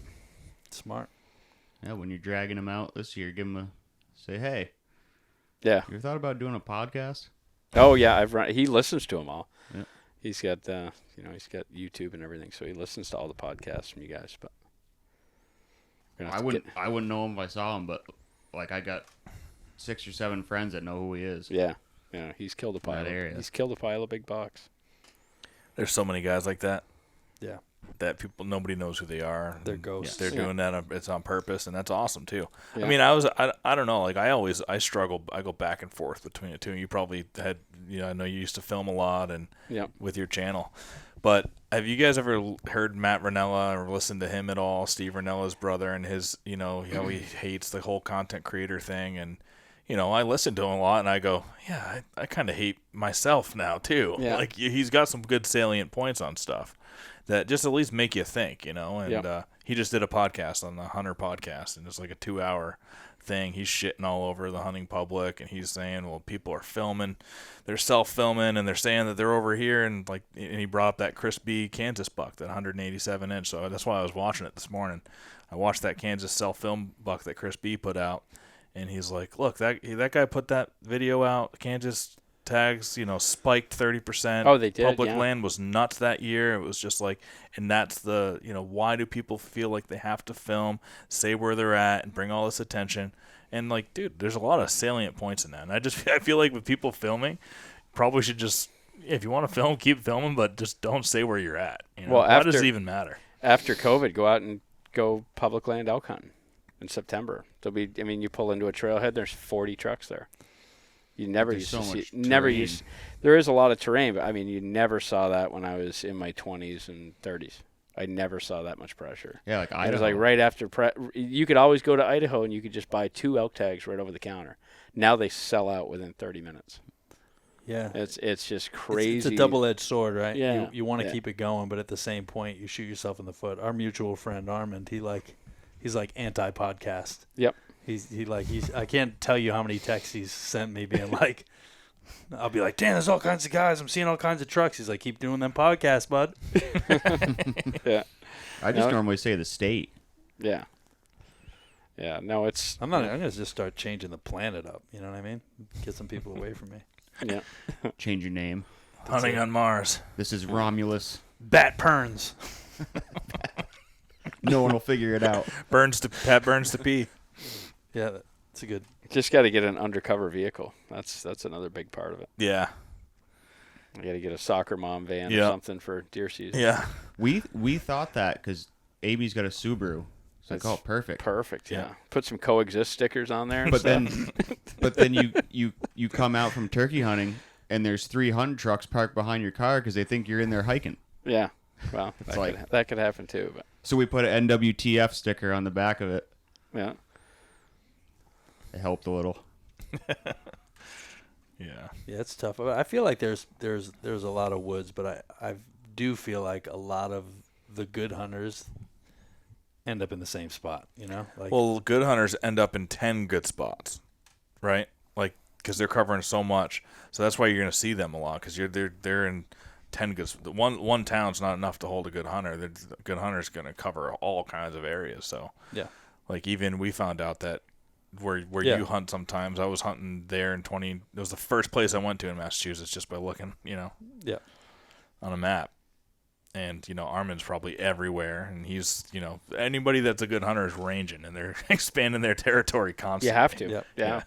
Smart. Yeah, when you're dragging him out this year, give him say, hey. Yeah. You ever thought about doing a podcast? Oh yeah, he listens to them all. Yeah. He's got he's got YouTube and everything, so he listens to all the podcasts from you guys. But I wouldn't know him if I saw him, but like I got 6 or 7 friends that know who he is. Yeah. Yeah, he's killed a pile. He's killed a pile of big bucks. there's so many guys like that. Yeah. That nobody knows who they are. They're ghosts. They're doing that. It's on purpose, and that's awesome too. Yeah. I mean, I don't know. Like I struggle. I go back and forth between the two. You probably had, I know you used to film a lot and with your channel. But have you guys ever heard Matt Ranella or listened to him at all? Steve Ranella's brother, and his, how he hates the whole content creator thing. And, I listen to him a lot and I go, yeah, I kind of hate myself now too. Yeah. Like he's got some good salient points on stuff that just at least make you think, and he just did a podcast on the Hunter podcast, and it's like a 2-hour thing. He's shitting all over the hunting public, and he's saying, well, people are filming, they're self-filming, and they're saying that they're over here, and he brought up that Chris B. Kansas buck, that 187 inch, so that's why I was watching it this morning. I watched that Kansas self-film buck that Chris B. put out, and he's like, look, that guy put that video out, Kansas tags, spiked 30%. Oh, they did. Public land was nuts that year. It was just like, and that's the, why do people feel like they have to film, say where they're at, and bring all this attention? And like, dude, there's a lot of salient points in that. And I feel like with people filming, probably should just, if you want to film, keep filming, but just don't say where you're at. Well, why does it even matter? After COVID, go out and go public land elk hunting in September. You pull into a trailhead, there's 40 trucks there. You never used to see. There is a lot of terrain, but you never saw that when I was in my 20s and 30s. I never saw that much pressure. Yeah, like Idaho. It was like right after you could always go to Idaho and you could just buy 2 elk tags right over the counter. Now they sell out within 30 minutes. Yeah, it's just crazy. It's a double-edged sword, right? Yeah, you want to keep it going, but at the same point, you shoot yourself in the foot. Our mutual friend Armand, he's like anti-podcast. Yep. He's I can't tell you how many texts he's sent me being like, I'll be like, Dan, there's all kinds of guys. I'm seeing all kinds of trucks. He's like, keep doing them podcasts, bud. Yeah. I just normally say the state. Yeah. Yeah. No, it's. I'm gonna just start changing the planet up. You know what I mean? Get some people away from me. Yeah. Change your name. Hunting on Mars. This is Romulus. Bat Perns. No one will figure it out. Pat Burns to pee. Yeah, that's a good. Just got to get an undercover vehicle. That's another big part of it. Yeah. You got to get a soccer mom van or something for deer season. Yeah. We thought that because Amy's got a Subaru. It's like, oh, perfect. Perfect. Yeah. Put some coexist stickers on there. But then you come out from turkey hunting and there's 3 hunting trucks parked behind your car because they think you're in there hiking. Yeah. Well, that could happen too. But. So we put an NWTF sticker on the back of it. Yeah. It helped a little. Yeah. Yeah, it's tough. I feel like there's a lot of woods, but I do feel like a lot of the good hunters end up in the same spot, you know? Like, Well, good hunters end up in 10 good spots, right? Like, because they're covering so much. So that's why you're going to see them a lot, because they're in 10 good. One town's not enough to hold a good hunter. The good hunter's going to cover all kinds of areas. So yeah. like, even we found out that where Yeah. you hunt sometimes. I was hunting there in 20. It was the first place I went to in Massachusetts just by looking, Yeah. on a map. And, Armin's probably everywhere, and he's, anybody that's a good hunter is ranging, and they're expanding their territory constantly. You have to. Yep. Yeah.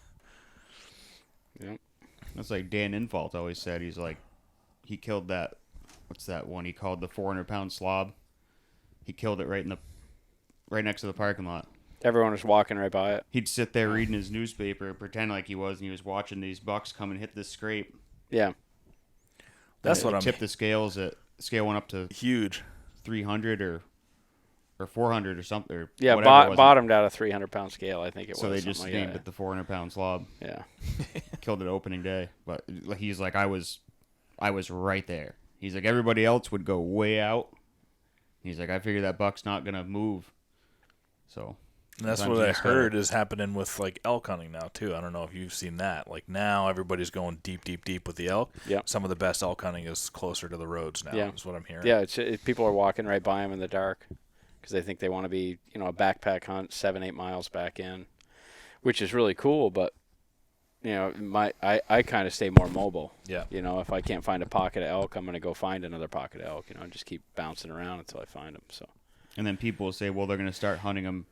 That's like Dan Infalt always said. He's like, he killed that. What's that one? He called the 400-pound slob. He killed it right next to the parking lot. Everyone was walking right by it. He'd sit there reading his newspaper and pretend like he was, and he was watching these bucks come and hit this scrape. Yeah. That's what I'm. Tipped the scales. The scale went up to Huge. 300 or 400 or something. Or Yeah, whatever it was. bottomed out a 300-pound scale, I think it was. So they just something named like it the 400-pound slob. that. Killed it opening day. But he's like, I was right there. He's like, everybody else would go way out. He's like, I figured that buck's not gonna move. So. And that's sometimes what you I just gotta- heard is happening with like elk hunting now too. I don't know if you've seen that. Like now everybody's going deep with the elk. Yep. Some of the best elk hunting is closer to the roads now. Yeah. Is what I'm hearing. Yeah, people are walking right by them in the dark because they think they want to be, a backpack hunt 7-8 miles back in, which is really cool. But I kind of stay more mobile. Yeah. If I can't find a pocket of elk, I'm going to go find another pocket of elk. And just keep bouncing around until I find them. So. And then people will say, well, they're going to start hunting them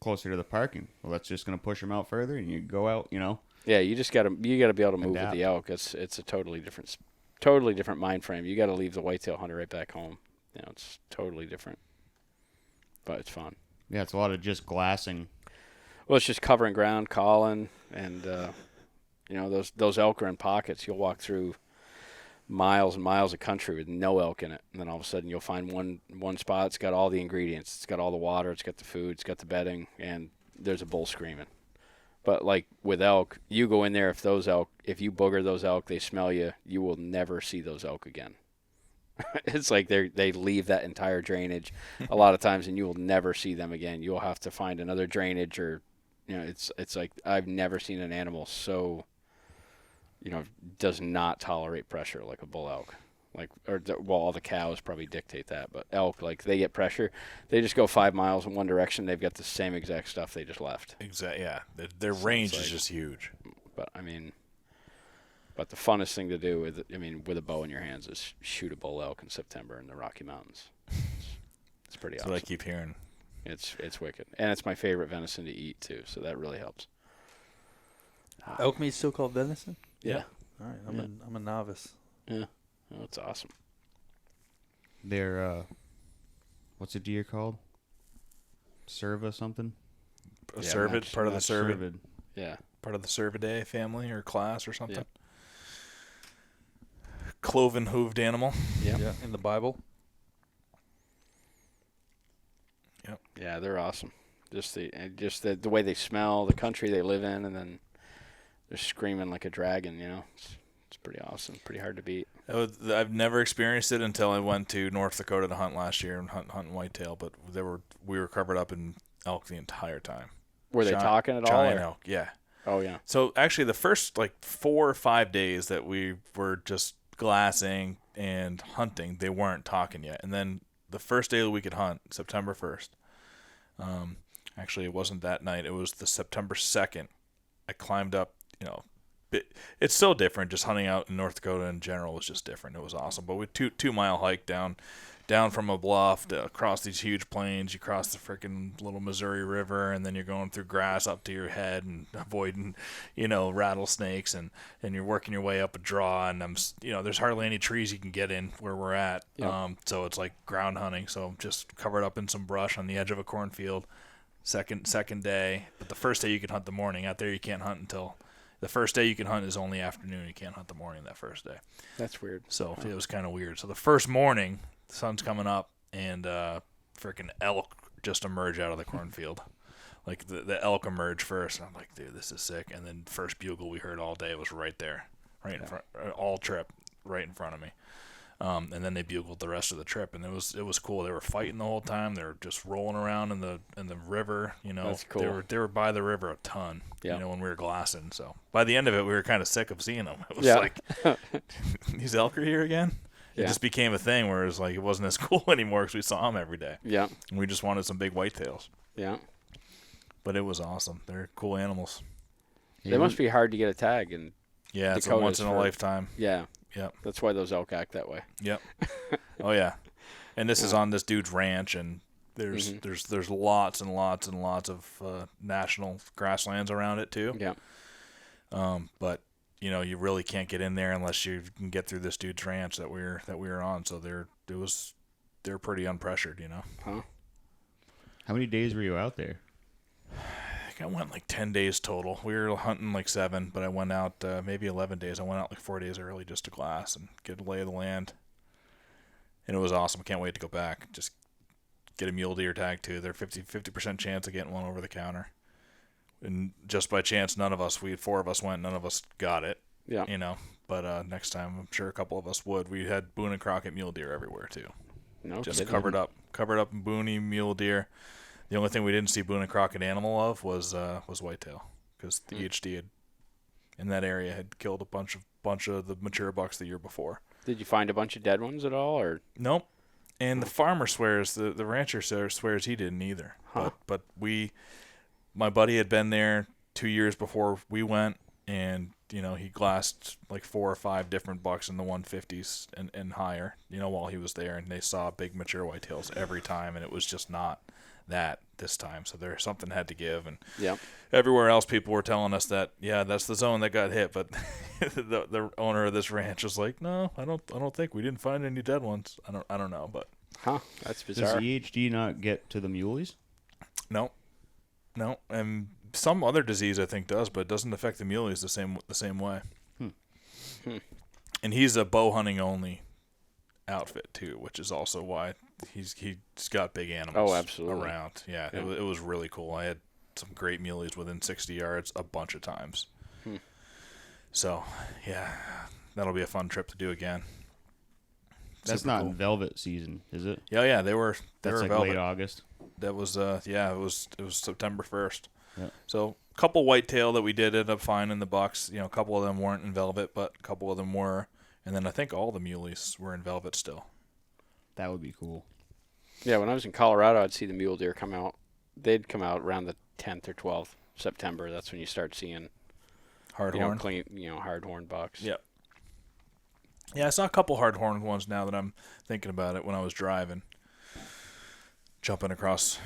closer to the parking. Well, that's just going to push them out further, and you go out, Yeah, you just gotta be able to move with Adapt. the elk. It's a totally different mind frame. You got to leave the whitetail hunter right back home. It's totally different, but it's fun. Yeah, it's a lot of just glassing. Well, it's just covering ground, calling, and those elk are in pockets. You'll walk through miles and miles of country with no elk in it, and then all of a sudden you'll find one spot. It's got all the ingredients. It's got all the water. It's got the food. It's got the bedding, and there's a bull screaming. But like with elk, you go in there, if you booger those elk, they smell you, you will never see those elk again. It's like they leave that entire drainage a lot of times, and you will never see them again. You'll have to find another drainage, or it's like I've never seen an animal so does not tolerate pressure like a bull elk. All the cows probably dictate that, but elk, like, they get pressure, they just go 5 miles in one direction. They've got the same exact stuff they just left. Exactly. Yeah. Their range is just huge. But the funnest thing to do with a bow in your hands is shoot a bull elk in September in the Rocky Mountains. It's pretty That's awesome. what I keep hearing. It's wicked, and it's my favorite venison to eat too. So that really helps. Elk meat's still called venison? Yeah. All right, I'm a novice. Yeah. Oh, it's awesome. They're, what's a deer called? Cerva something? A Yeah, cervid, not- part of the Not cervid, cervid. Yeah. part of the cervidae family or class or something. Yep. Cloven hooved animal. Yep. Yeah, in the Bible. Yeah, they're awesome. Just the way they smell, the country they live in, and then they're screaming like a dragon. It's pretty awesome. Pretty hard to beat. I've never experienced it until I went to North Dakota to hunt last year and hunting whitetail. But we were covered up in elk the entire time. Were they talking at all? Giant or- elk, yeah. Oh yeah. So actually, the first 4 or 5 days that we were just glassing and hunting, they weren't talking yet. And then the first day that we could hunt, September 1st. Actually, it wasn't that night. It was the September 2nd. I climbed up. It's still different. Just hunting out in North Dakota in general was just different. It was awesome. But we 2-mile hike down from a bluff to across these huge plains. You cross the freaking little Missouri River, and then you're going through grass up to your head and avoiding, rattlesnakes, and you're working your way up a draw. And there's hardly any trees you can get in where we're at. Yep. So it's like ground hunting. So just covered up in some brush on the edge of a cornfield. Second day, but the first day you can hunt the morning. Out there you can't hunt until the first day you can hunt is only afternoon. You can't hunt the morning that first day. That's weird. So it was kind of weird. So the first morning, the sun's coming up, and freaking elk just emerge out of the cornfield. Like the elk emerge first, and I'm like, dude, this is sick. And then first bugle we heard all day was right there, right in front, all trip, right in front of me. And then they bugled the rest of the trip, and it was cool. They were fighting the whole time. They were just rolling around in the river. That's cool. They were by the river a ton. Yeah. When we were glassing. So by the end of it, we were kind of sick of seeing them. It was Yeah. like, these elk are here again. It Yeah. just became a thing where it was like it wasn't as cool anymore because we saw them every day. Yeah. And we just wanted some big whitetails. Yeah. But it was awesome. They're cool animals. They must be hard to get a tag, and Yeah, it's a Dakotas once in a for- lifetime. yeah. Yep. That's why those elk act that way. Yep. Oh yeah. And this is on this dude's ranch, and there's lots and lots and lots of national grasslands around it too. Yeah. But you really can't get in there unless you can get through this dude's ranch that we were on. So they're pretty unpressured. Huh? How many days were you out there? I think I went like 10 days total. We were hunting like 7, but I went out maybe 11 days. I went out like 4 days early just to glass and get a lay of the land. And it was awesome. I can't wait to go back. Just get a mule deer tag too. They're 50% chance of getting one over the counter. And just by chance, we had 4 of us went, none of us got it. Yeah. But next time, I'm sure a couple of us would. We had Boone and Crockett mule deer everywhere too. No Just kidding. covered up in Boone mule deer. The only thing we didn't see Boone and Crockett animal of was whitetail, because the EHD in that area had killed a bunch of the mature bucks the year before. Did you find a bunch of dead ones at all, or? Nope. And the farmer swears, the rancher swears he didn't either. Huh. But my buddy had been there 2 years before we went, and he glassed like 4 or 5 different bucks in the 150s and higher, while he was there, and they saw big mature whitetails every time, and it was just not that this time. So something had to give, and Yeah. everywhere else people were telling us that that's the zone that got hit, but the owner of this ranch was like, no, I don't think we didn't find any dead ones. I don't know, but Huh? That's Does bizarre. the EHD not get to the muleys? no, and some other disease I think does, but it doesn't affect the muleys the same way. And he's a bow hunting only outfit too, which is also why he's got big animals absolutely. around. Yeah, Yeah. It was really cool. I had some great muleys within 60 yards a bunch of times. So yeah, that'll be a fun trip to do again. That's Super not cool. in velvet season, is it? Yeah, they were That's like velvet. late August. That was it was September 1st. Yeah. So a couple whitetail that we did end up finding in the bucks. A couple of them weren't in velvet, but a couple of them were. And then I think all the muleys were in velvet still. That would be cool. Yeah, when I was in Colorado, I'd see the mule deer come out. They'd come out around the 10th or 12th September. That's when you start seeing Hardhorn. clean, hard-horn bucks. Yep. Yeah, I saw a couple hard-horned ones now that I'm thinking about it when I was driving. Running across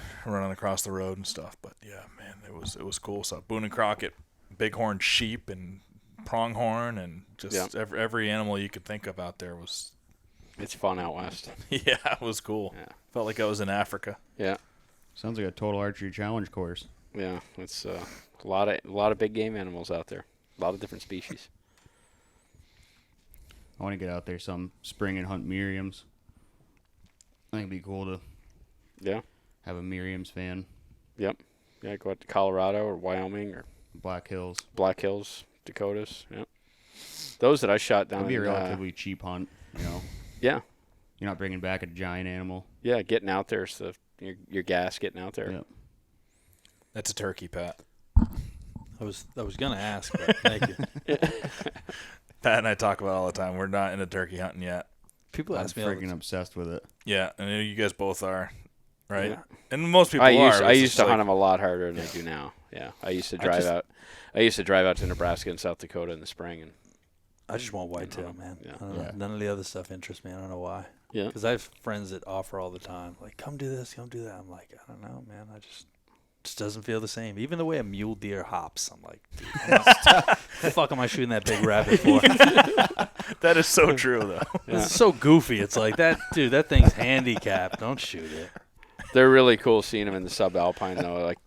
the road and stuff. But yeah, man, it was cool. So Boone and Crockett, bighorn sheep and pronghorn and just every animal you could think of out there was. It's fun out west. Yeah, it was cool. Yeah. Felt like I was in Africa. Yeah. Sounds like a total archery challenge course. Yeah, it's a lot of big game animals out there. A lot of different species. I want to get out there some spring and hunt Miriams. I think it'd be cool to Yeah. have a Miriam's fan. Yep. Yeah, go out to Colorado or Wyoming or Black Hills. Black Hills, Dakotas. Yep. Those that I shot down It'd be a in, relatively cheap hunt, yeah. You're not bringing back a giant animal. Yeah, getting out there is your gas getting out there. Yep. That's a turkey, Pat. I was gonna ask, but thank you. Pat and I talk about it all the time. We're not into turkey hunting yet. People I'm ask me all the freaking obsessed with it. Yeah, and you guys both are, right? Yeah. And most people I are. used to hunt them a lot harder than I do now. Yeah, I used to drive out. I used to drive out to Nebraska and South Dakota in the spring, and I just want whitetail, man. Yeah. I don't know. Yeah. None of the other stuff interests me. I don't know why. yeah, Because I have friends that offer all the time, like, come do this, come do that. I'm like, I don't know, man. Just doesn't feel the same. Even the way a mule deer hops, I'm like, dude, what the fuck am I shooting that big rabbit for? That is so true, though. Yeah. It's so goofy. It's like, dude, that thing's handicapped. Don't shoot it. they're really cool seeing them in the subalpine though. Like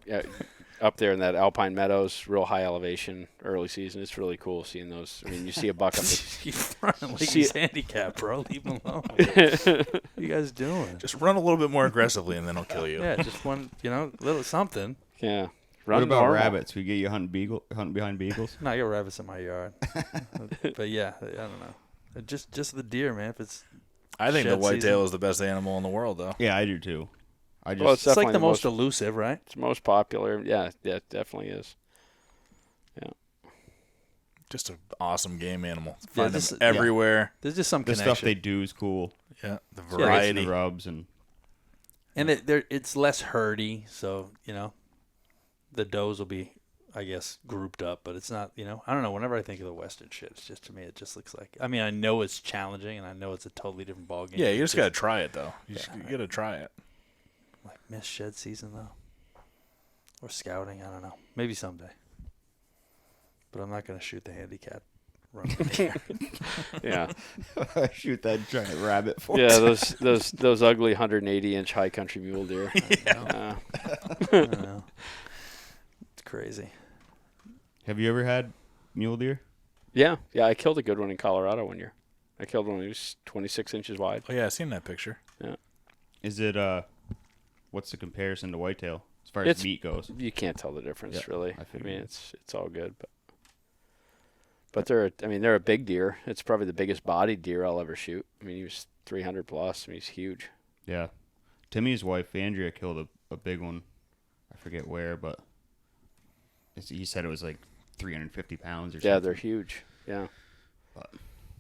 up there in that alpine meadows, real high elevation, early season. It's really cool seeing those. I mean, you see a buck up. He's running like See he's it. handicapped, bro. Leave him alone. What you guys doing? Just run a little bit more aggressively, and then I'll kill you. Yeah, just one, little something. Yeah. What Run about normal. rabbits? We get you hunting behind beagles? No, I got rabbits in my yard. But yeah, I don't know. Just the deer, man. If it's I think the shed whitetail season. is the best animal in the world, though. Yeah, I do too. I just Well, It's like definitely the most elusive, right? It's most popular. Yeah, it definitely is. Just an awesome game animal. Yeah, Find them everywhere. There's just some the connection. stuff they do is cool. Yeah, the Hits and variety. the rubs and it's less herdy, so the does will be, I guess, grouped up, but it's not. I don't know. Whenever I think of the Western shit, it's just, to me, it just looks like. I mean, I know it's challenging, and I know it's a totally different ballgame. Yeah, you just gotta try it though. You Yeah. gotta try it. Like miss shed season though, or scouting. I don't know. Maybe someday. But I'm not gonna shoot the handicap run. Yeah. shoot that giant rabbit for Yeah, those ugly 180-inch high country mule deer. I don't know. It's crazy. Have you ever had mule deer? Yeah, I killed a good one in Colorado one year. I killed one. He was 26 inches wide. Oh yeah, I seen that picture. Is it what's the comparison to whitetail as far as It's- meat goes? You can't tell the difference, Yeah, really. I I figured. mean, it's all good, but they're a big deer. It's probably the biggest bodied deer I'll ever shoot. I mean, he was 300 plus. I mean, he's huge. Yeah. Timmy's wife Andrea killed a big one. I forget where, but he said it was like 350 pounds or something. Yeah, they're huge. Yeah. But-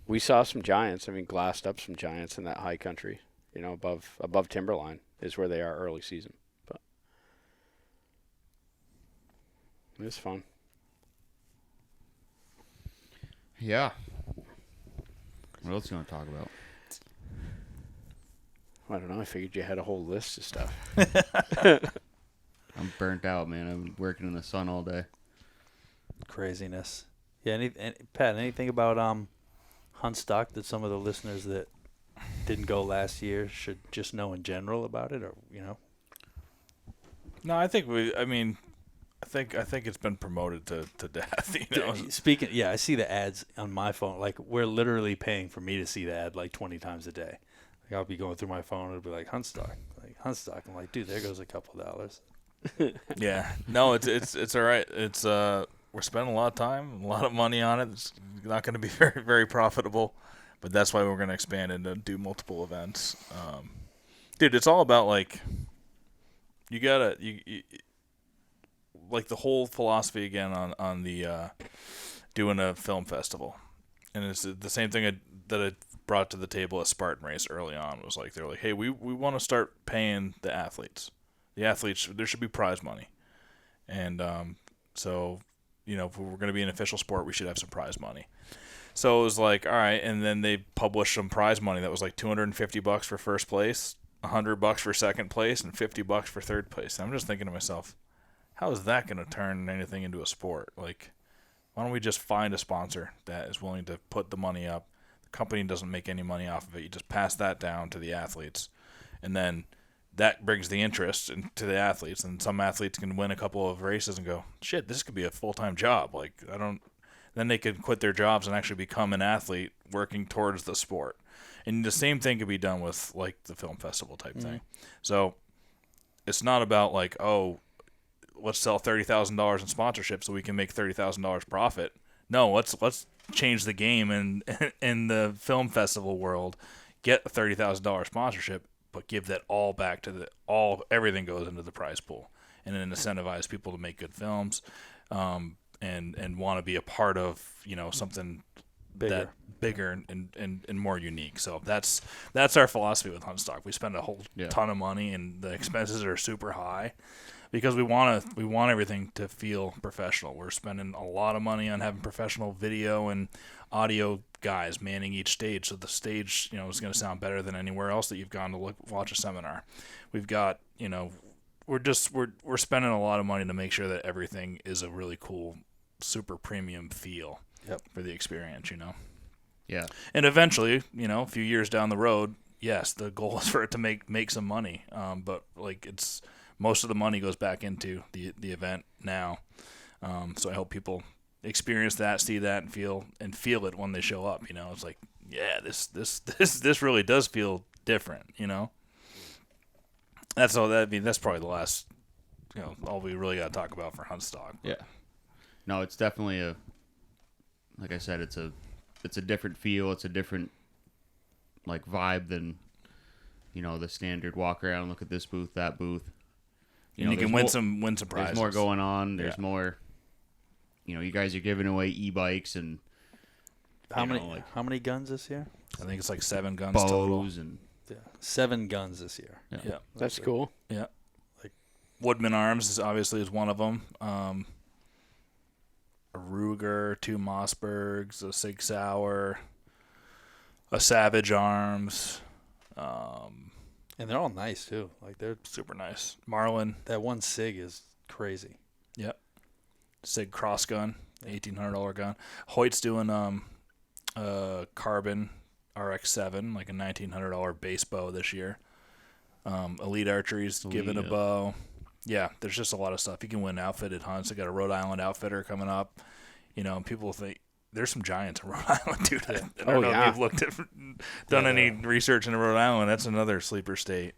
We saw some giants. I mean, glassed up some giants in that high country. Above timberline is where they are early season. But it was fun. Yeah. What else you want to talk about? I don't know. I figured you had a whole list of stuff. I'm burnt out, man. I've been working in the sun all day. Craziness. Yeah. Pat, anything about Huntstock that some of the listeners that didn't go last year should just know in general about it, or No, I think I think it's been promoted to death. Speaking, I see the ads on my phone. Like, we're literally paying for me to see the ad like 20 times a day. Like, I'll be going through my phone, it'll be like Huntstock. I'm like, dude, there goes a couple $. Yeah. No, it's all right. It's we're spending a lot of time, a lot of money on it. It's not going to be very, very profitable, but that's why we're going to expand and do multiple events. Dude, it's all about like you like the whole philosophy again on the doing a film festival, and it's the same thing that I brought to the table at Spartan Race early on. Was like they're like, hey, we want to start paying the athletes. The athletes, there should be prize money, and so if we're going to be an official sport, we should have some prize money. So it was like, all right, and then they published some prize money that was like $250 for first place, $100 for second place, and $50 for third place. And I'm just thinking to myself, how is that going to turn anything into a sport? Like, why don't we just find a sponsor that is willing to put the money up? The company doesn't make any money off of it. You just pass that down to the athletes, and then that brings the interest to the athletes. And some athletes can win a couple of races and go, shit, this could be a full-time job. Like, then they could quit their jobs and actually become an athlete working towards the sport. And the same thing could be done with like the film festival type thing. So it's not about like, oh, let's sell $30,000 in sponsorship so we can make $30,000 profit. No, let's change the game in the film festival world, get a $30,000 sponsorship, but give that all back to everything goes into the prize pool, and then incentivize people to make good films, and want to be a part of something bigger and more unique. So that's our philosophy with Huntstock. We spend a whole ton of money, and the expenses are super high because we want everything to feel professional. We're spending a lot of money on having professional video and audio guys manning each stage, so the stage is going to sound better than anywhere else that you've gone to watch a seminar. We've got we're spending a lot of money to make sure that everything is a really cool, super premium feel for the experience. Yeah. And eventually, a few years down the road, yes, the goal is for it to make some money. But like most of the money goes back into the event now. So I hope people experience that, see that, and feel it when they show up. It's like, yeah, this really does feel different. That's all. That's probably the last. All we really got to talk about for Huntstock. Yeah. No, it's definitely like I said, it's a different feel. It's a different like vibe than the standard walk around, look at this booth, that booth. You can win some prizes. There's more going on. There's more. You guys are giving away e-bikes and how many guns this year? I think it's like 7 guns bows total. and 7 guns this year. Yeah. That's cool. Yeah. Like Woodman Arms is one of them. A Ruger, 2 Mossbergs, a Sig Sauer, a Savage Arms. And they're all nice too. Like they're super nice. Marlin. That one Sig is crazy. Yep. Sig Cross Gun, $1,800 gun. Hoyt's doing Carbon RX-7, like a $1,900 base bow this year. Elite Archery's giving a bow. Yeah, there's just a lot of stuff. You can win outfitted hunts. They got a Rhode Island outfitter coming up. People think there's some giants in Rhode Island, dude. I don't know if you've looked at, done any research into Rhode Island. That's another sleeper state.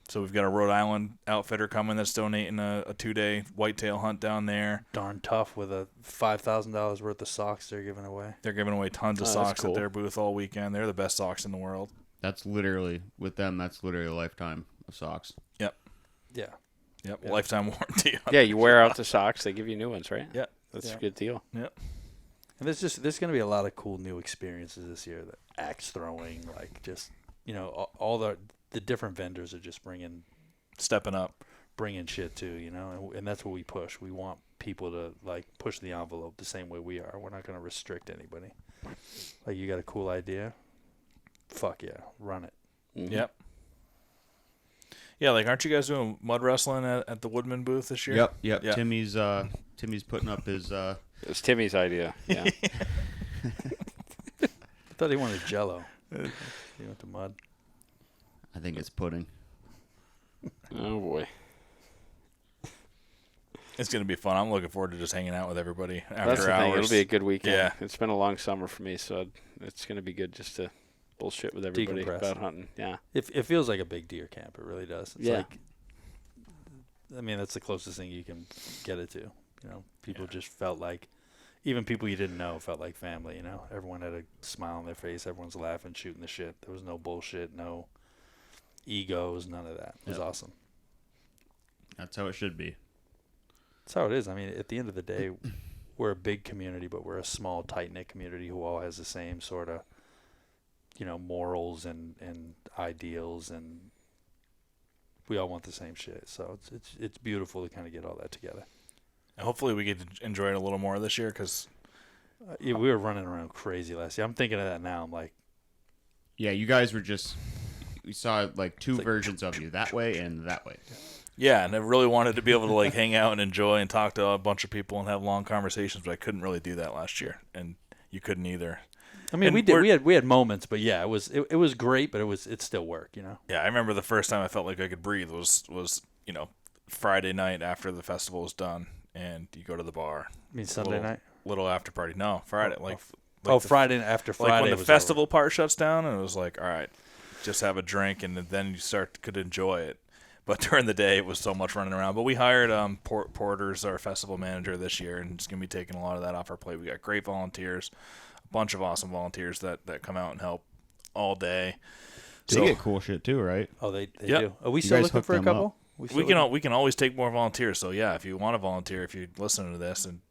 So we've got a Rhode Island outfitter coming that's donating a 2-day whitetail hunt down there. Darn tough with a $5,000 worth of socks they're giving away. They're giving away tons of socks at their booth all weekend. They're the best socks in the world. That's literally a lifetime of socks. Yep. Yeah. Yep. Lifetime warranty. Yeah, you wear out the socks, they give you new ones, right? Yeah. That's a good deal. Yep. And there's going to be a lot of cool new experiences this year. The axe throwing, like just all the different vendors are just stepping up, bringing shit too. And that's what we push. We want people to like push the envelope the same way we are. We're not going to restrict anybody. Like you got a cool idea, fuck yeah, run it. Mm-hmm. Yep. Yeah, like aren't you guys doing mud wrestling at the Woodman booth this year? Yep. Timmy's putting up his. It was Timmy's idea. Yeah. I thought he wanted Jello. He went to mud. I think it's pudding. Oh boy. It's gonna be fun. I'm looking forward to just hanging out with everybody after That's the hours. thing. It'll be a good weekend. Yeah. It's been a long summer for me, so it's gonna be good just to bullshit with everybody about hunting. Yeah. It feels like a big deer camp. It really does. It's like, that's the closest thing you can get it to. People just felt like, even people you didn't know felt like family. Everyone had a smile on their face. Everyone's laughing, shooting the shit. There was no bullshit, no egos, none of that. It was awesome. That's how it should be. That's how it is. I mean, at the end of the day, we're a big community, but we're a small, tight-knit community who all has the same sort of, morals and ideals, and we all want the same shit. So it's beautiful to kind of get all that together. Hopefully we get to enjoy it a little more this year because we were running around crazy last year. I'm thinking of that now. I'm like, yeah, you guys were we saw like two versions of you, that way and that way. Yeah, and I really wanted to be able to like hang out and enjoy and talk to a bunch of people and have long conversations, but I couldn't really do that last year, and you couldn't either. I mean, we had moments, but yeah, it was great, but it's still work, Yeah, I remember the first time I felt like I could breathe was Friday night after the festival was done, and you go to the bar. You mean Sunday night? Little after party. No, Friday. Friday after Friday. Like when the festival part shuts down, and it was like, all right, just have a drink, and then you could enjoy it. But during the day, it was so much running around. But we hired Porter's our festival manager this year, and he's going to be taking a lot of that off our plate. We got great volunteers, a bunch of awesome volunteers that come out and help all day. They get cool shit too, right? Oh, they Yep. do. Are we still looking for a couple? We can always take more volunteers. So yeah, if you want to volunteer, if you're listening to this and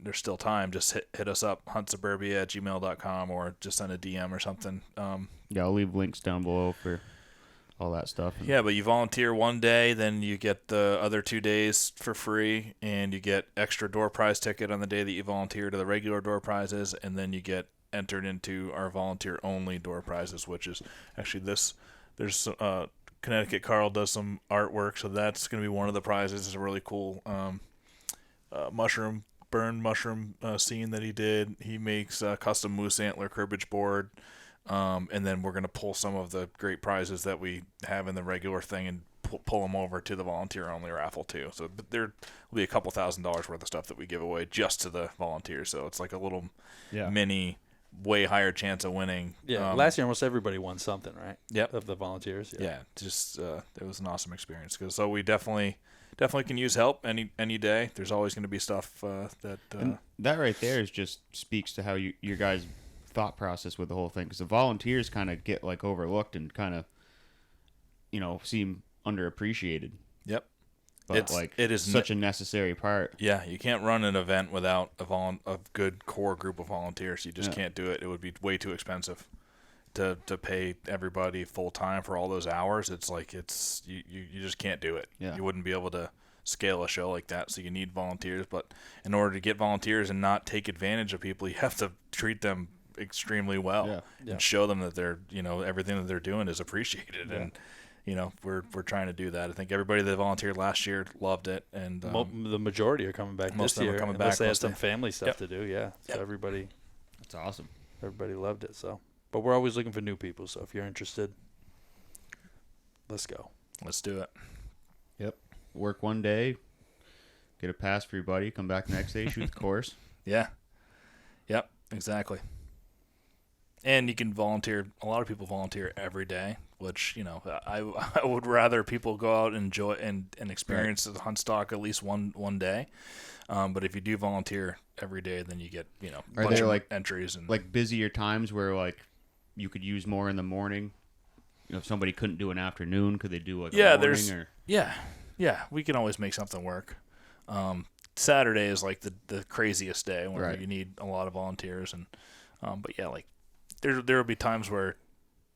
there's still time, just hit us up, huntsuburbia@gmail.com, or just send a DM or something. Yeah, I'll leave links down below for all that stuff. Yeah, but you volunteer one day, then you get the other 2 days for free, and you get extra door prize ticket on the day that you volunteer to the regular door prizes, and then you get entered into our volunteer-only door prizes, which is actually there's Connecticut Carl does some artwork, so that's going to be one of the prizes. It's a really cool burned mushroom scene that he did. He makes a custom moose antler cribbage board. And then we're going to pull some of the great prizes that we have in the regular thing and pull them over to the volunteer-only raffle, too. So there will be a couple $1,000s worth of stuff that we give away just to the volunteers. So it's like a little mini, way higher chance of winning. Yeah, last year almost everybody won something, right? Yep. Of the volunteers. Yeah, just it was an awesome experience. So we definitely can use help any day. There's always going to be stuff that... And that right there just speaks to how your guys thought process with the whole thing, because the volunteers kind of get like overlooked and kind of, seem underappreciated. Yep. But it is such a necessary part. Yeah, you can't run an event without a good core group of volunteers. You just can't do it. It would be way too expensive to pay everybody full time for all those hours. It's like you just can't do it. Yeah. You wouldn't be able to scale a show like that. So you need volunteers. But in order to get volunteers and not take advantage of people, you have to treat them extremely well and show them that they're everything that they're doing is appreciated. And we're trying to do that. I think everybody that volunteered last year loved it, and the majority are coming back most this of them year. are coming unless back they had mostly. some family stuff to do. Yeah, so everybody That's awesome. loved it. So, but we're always looking for new people. So if you're interested, let's go. Let's do it. Yep. Work one day, get a pass for your buddy, come back the next day, shoot the course. Yeah. Yep. Exactly. And you can volunteer. A lot of people volunteer every day, which I would rather people go out and enjoy and experience the Huntstock at least one day. But if you do volunteer every day, then you get Are bunch there of entries and busier times where you could use more in the morning? If somebody couldn't do an afternoon, could they do a morning? Yeah. We can always make something work. Saturday is like the craziest day where you need a lot of volunteers and but yeah, like there will be times where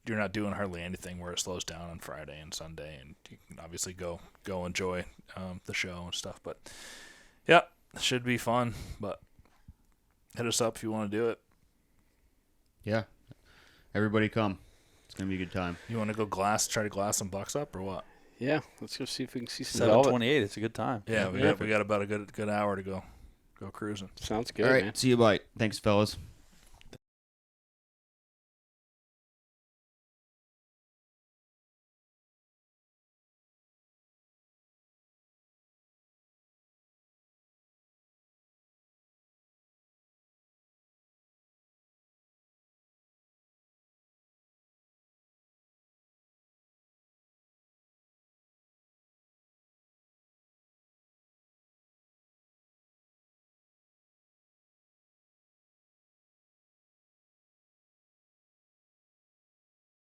you're not doing hardly anything, where it slows down on Friday and Sunday, and you can obviously go enjoy the show and stuff. But yeah, it should be fun. But hit us up if you want to do it. Yeah, everybody come. It's gonna be a good time. You want to go try to glass some bucks up or what? Yeah, let's go see if we can see some velvet. 7:28. It's a good time. Yeah, we got about a good hour to go cruising. Sounds good. All right, man. see you, bye. Thanks, fellas.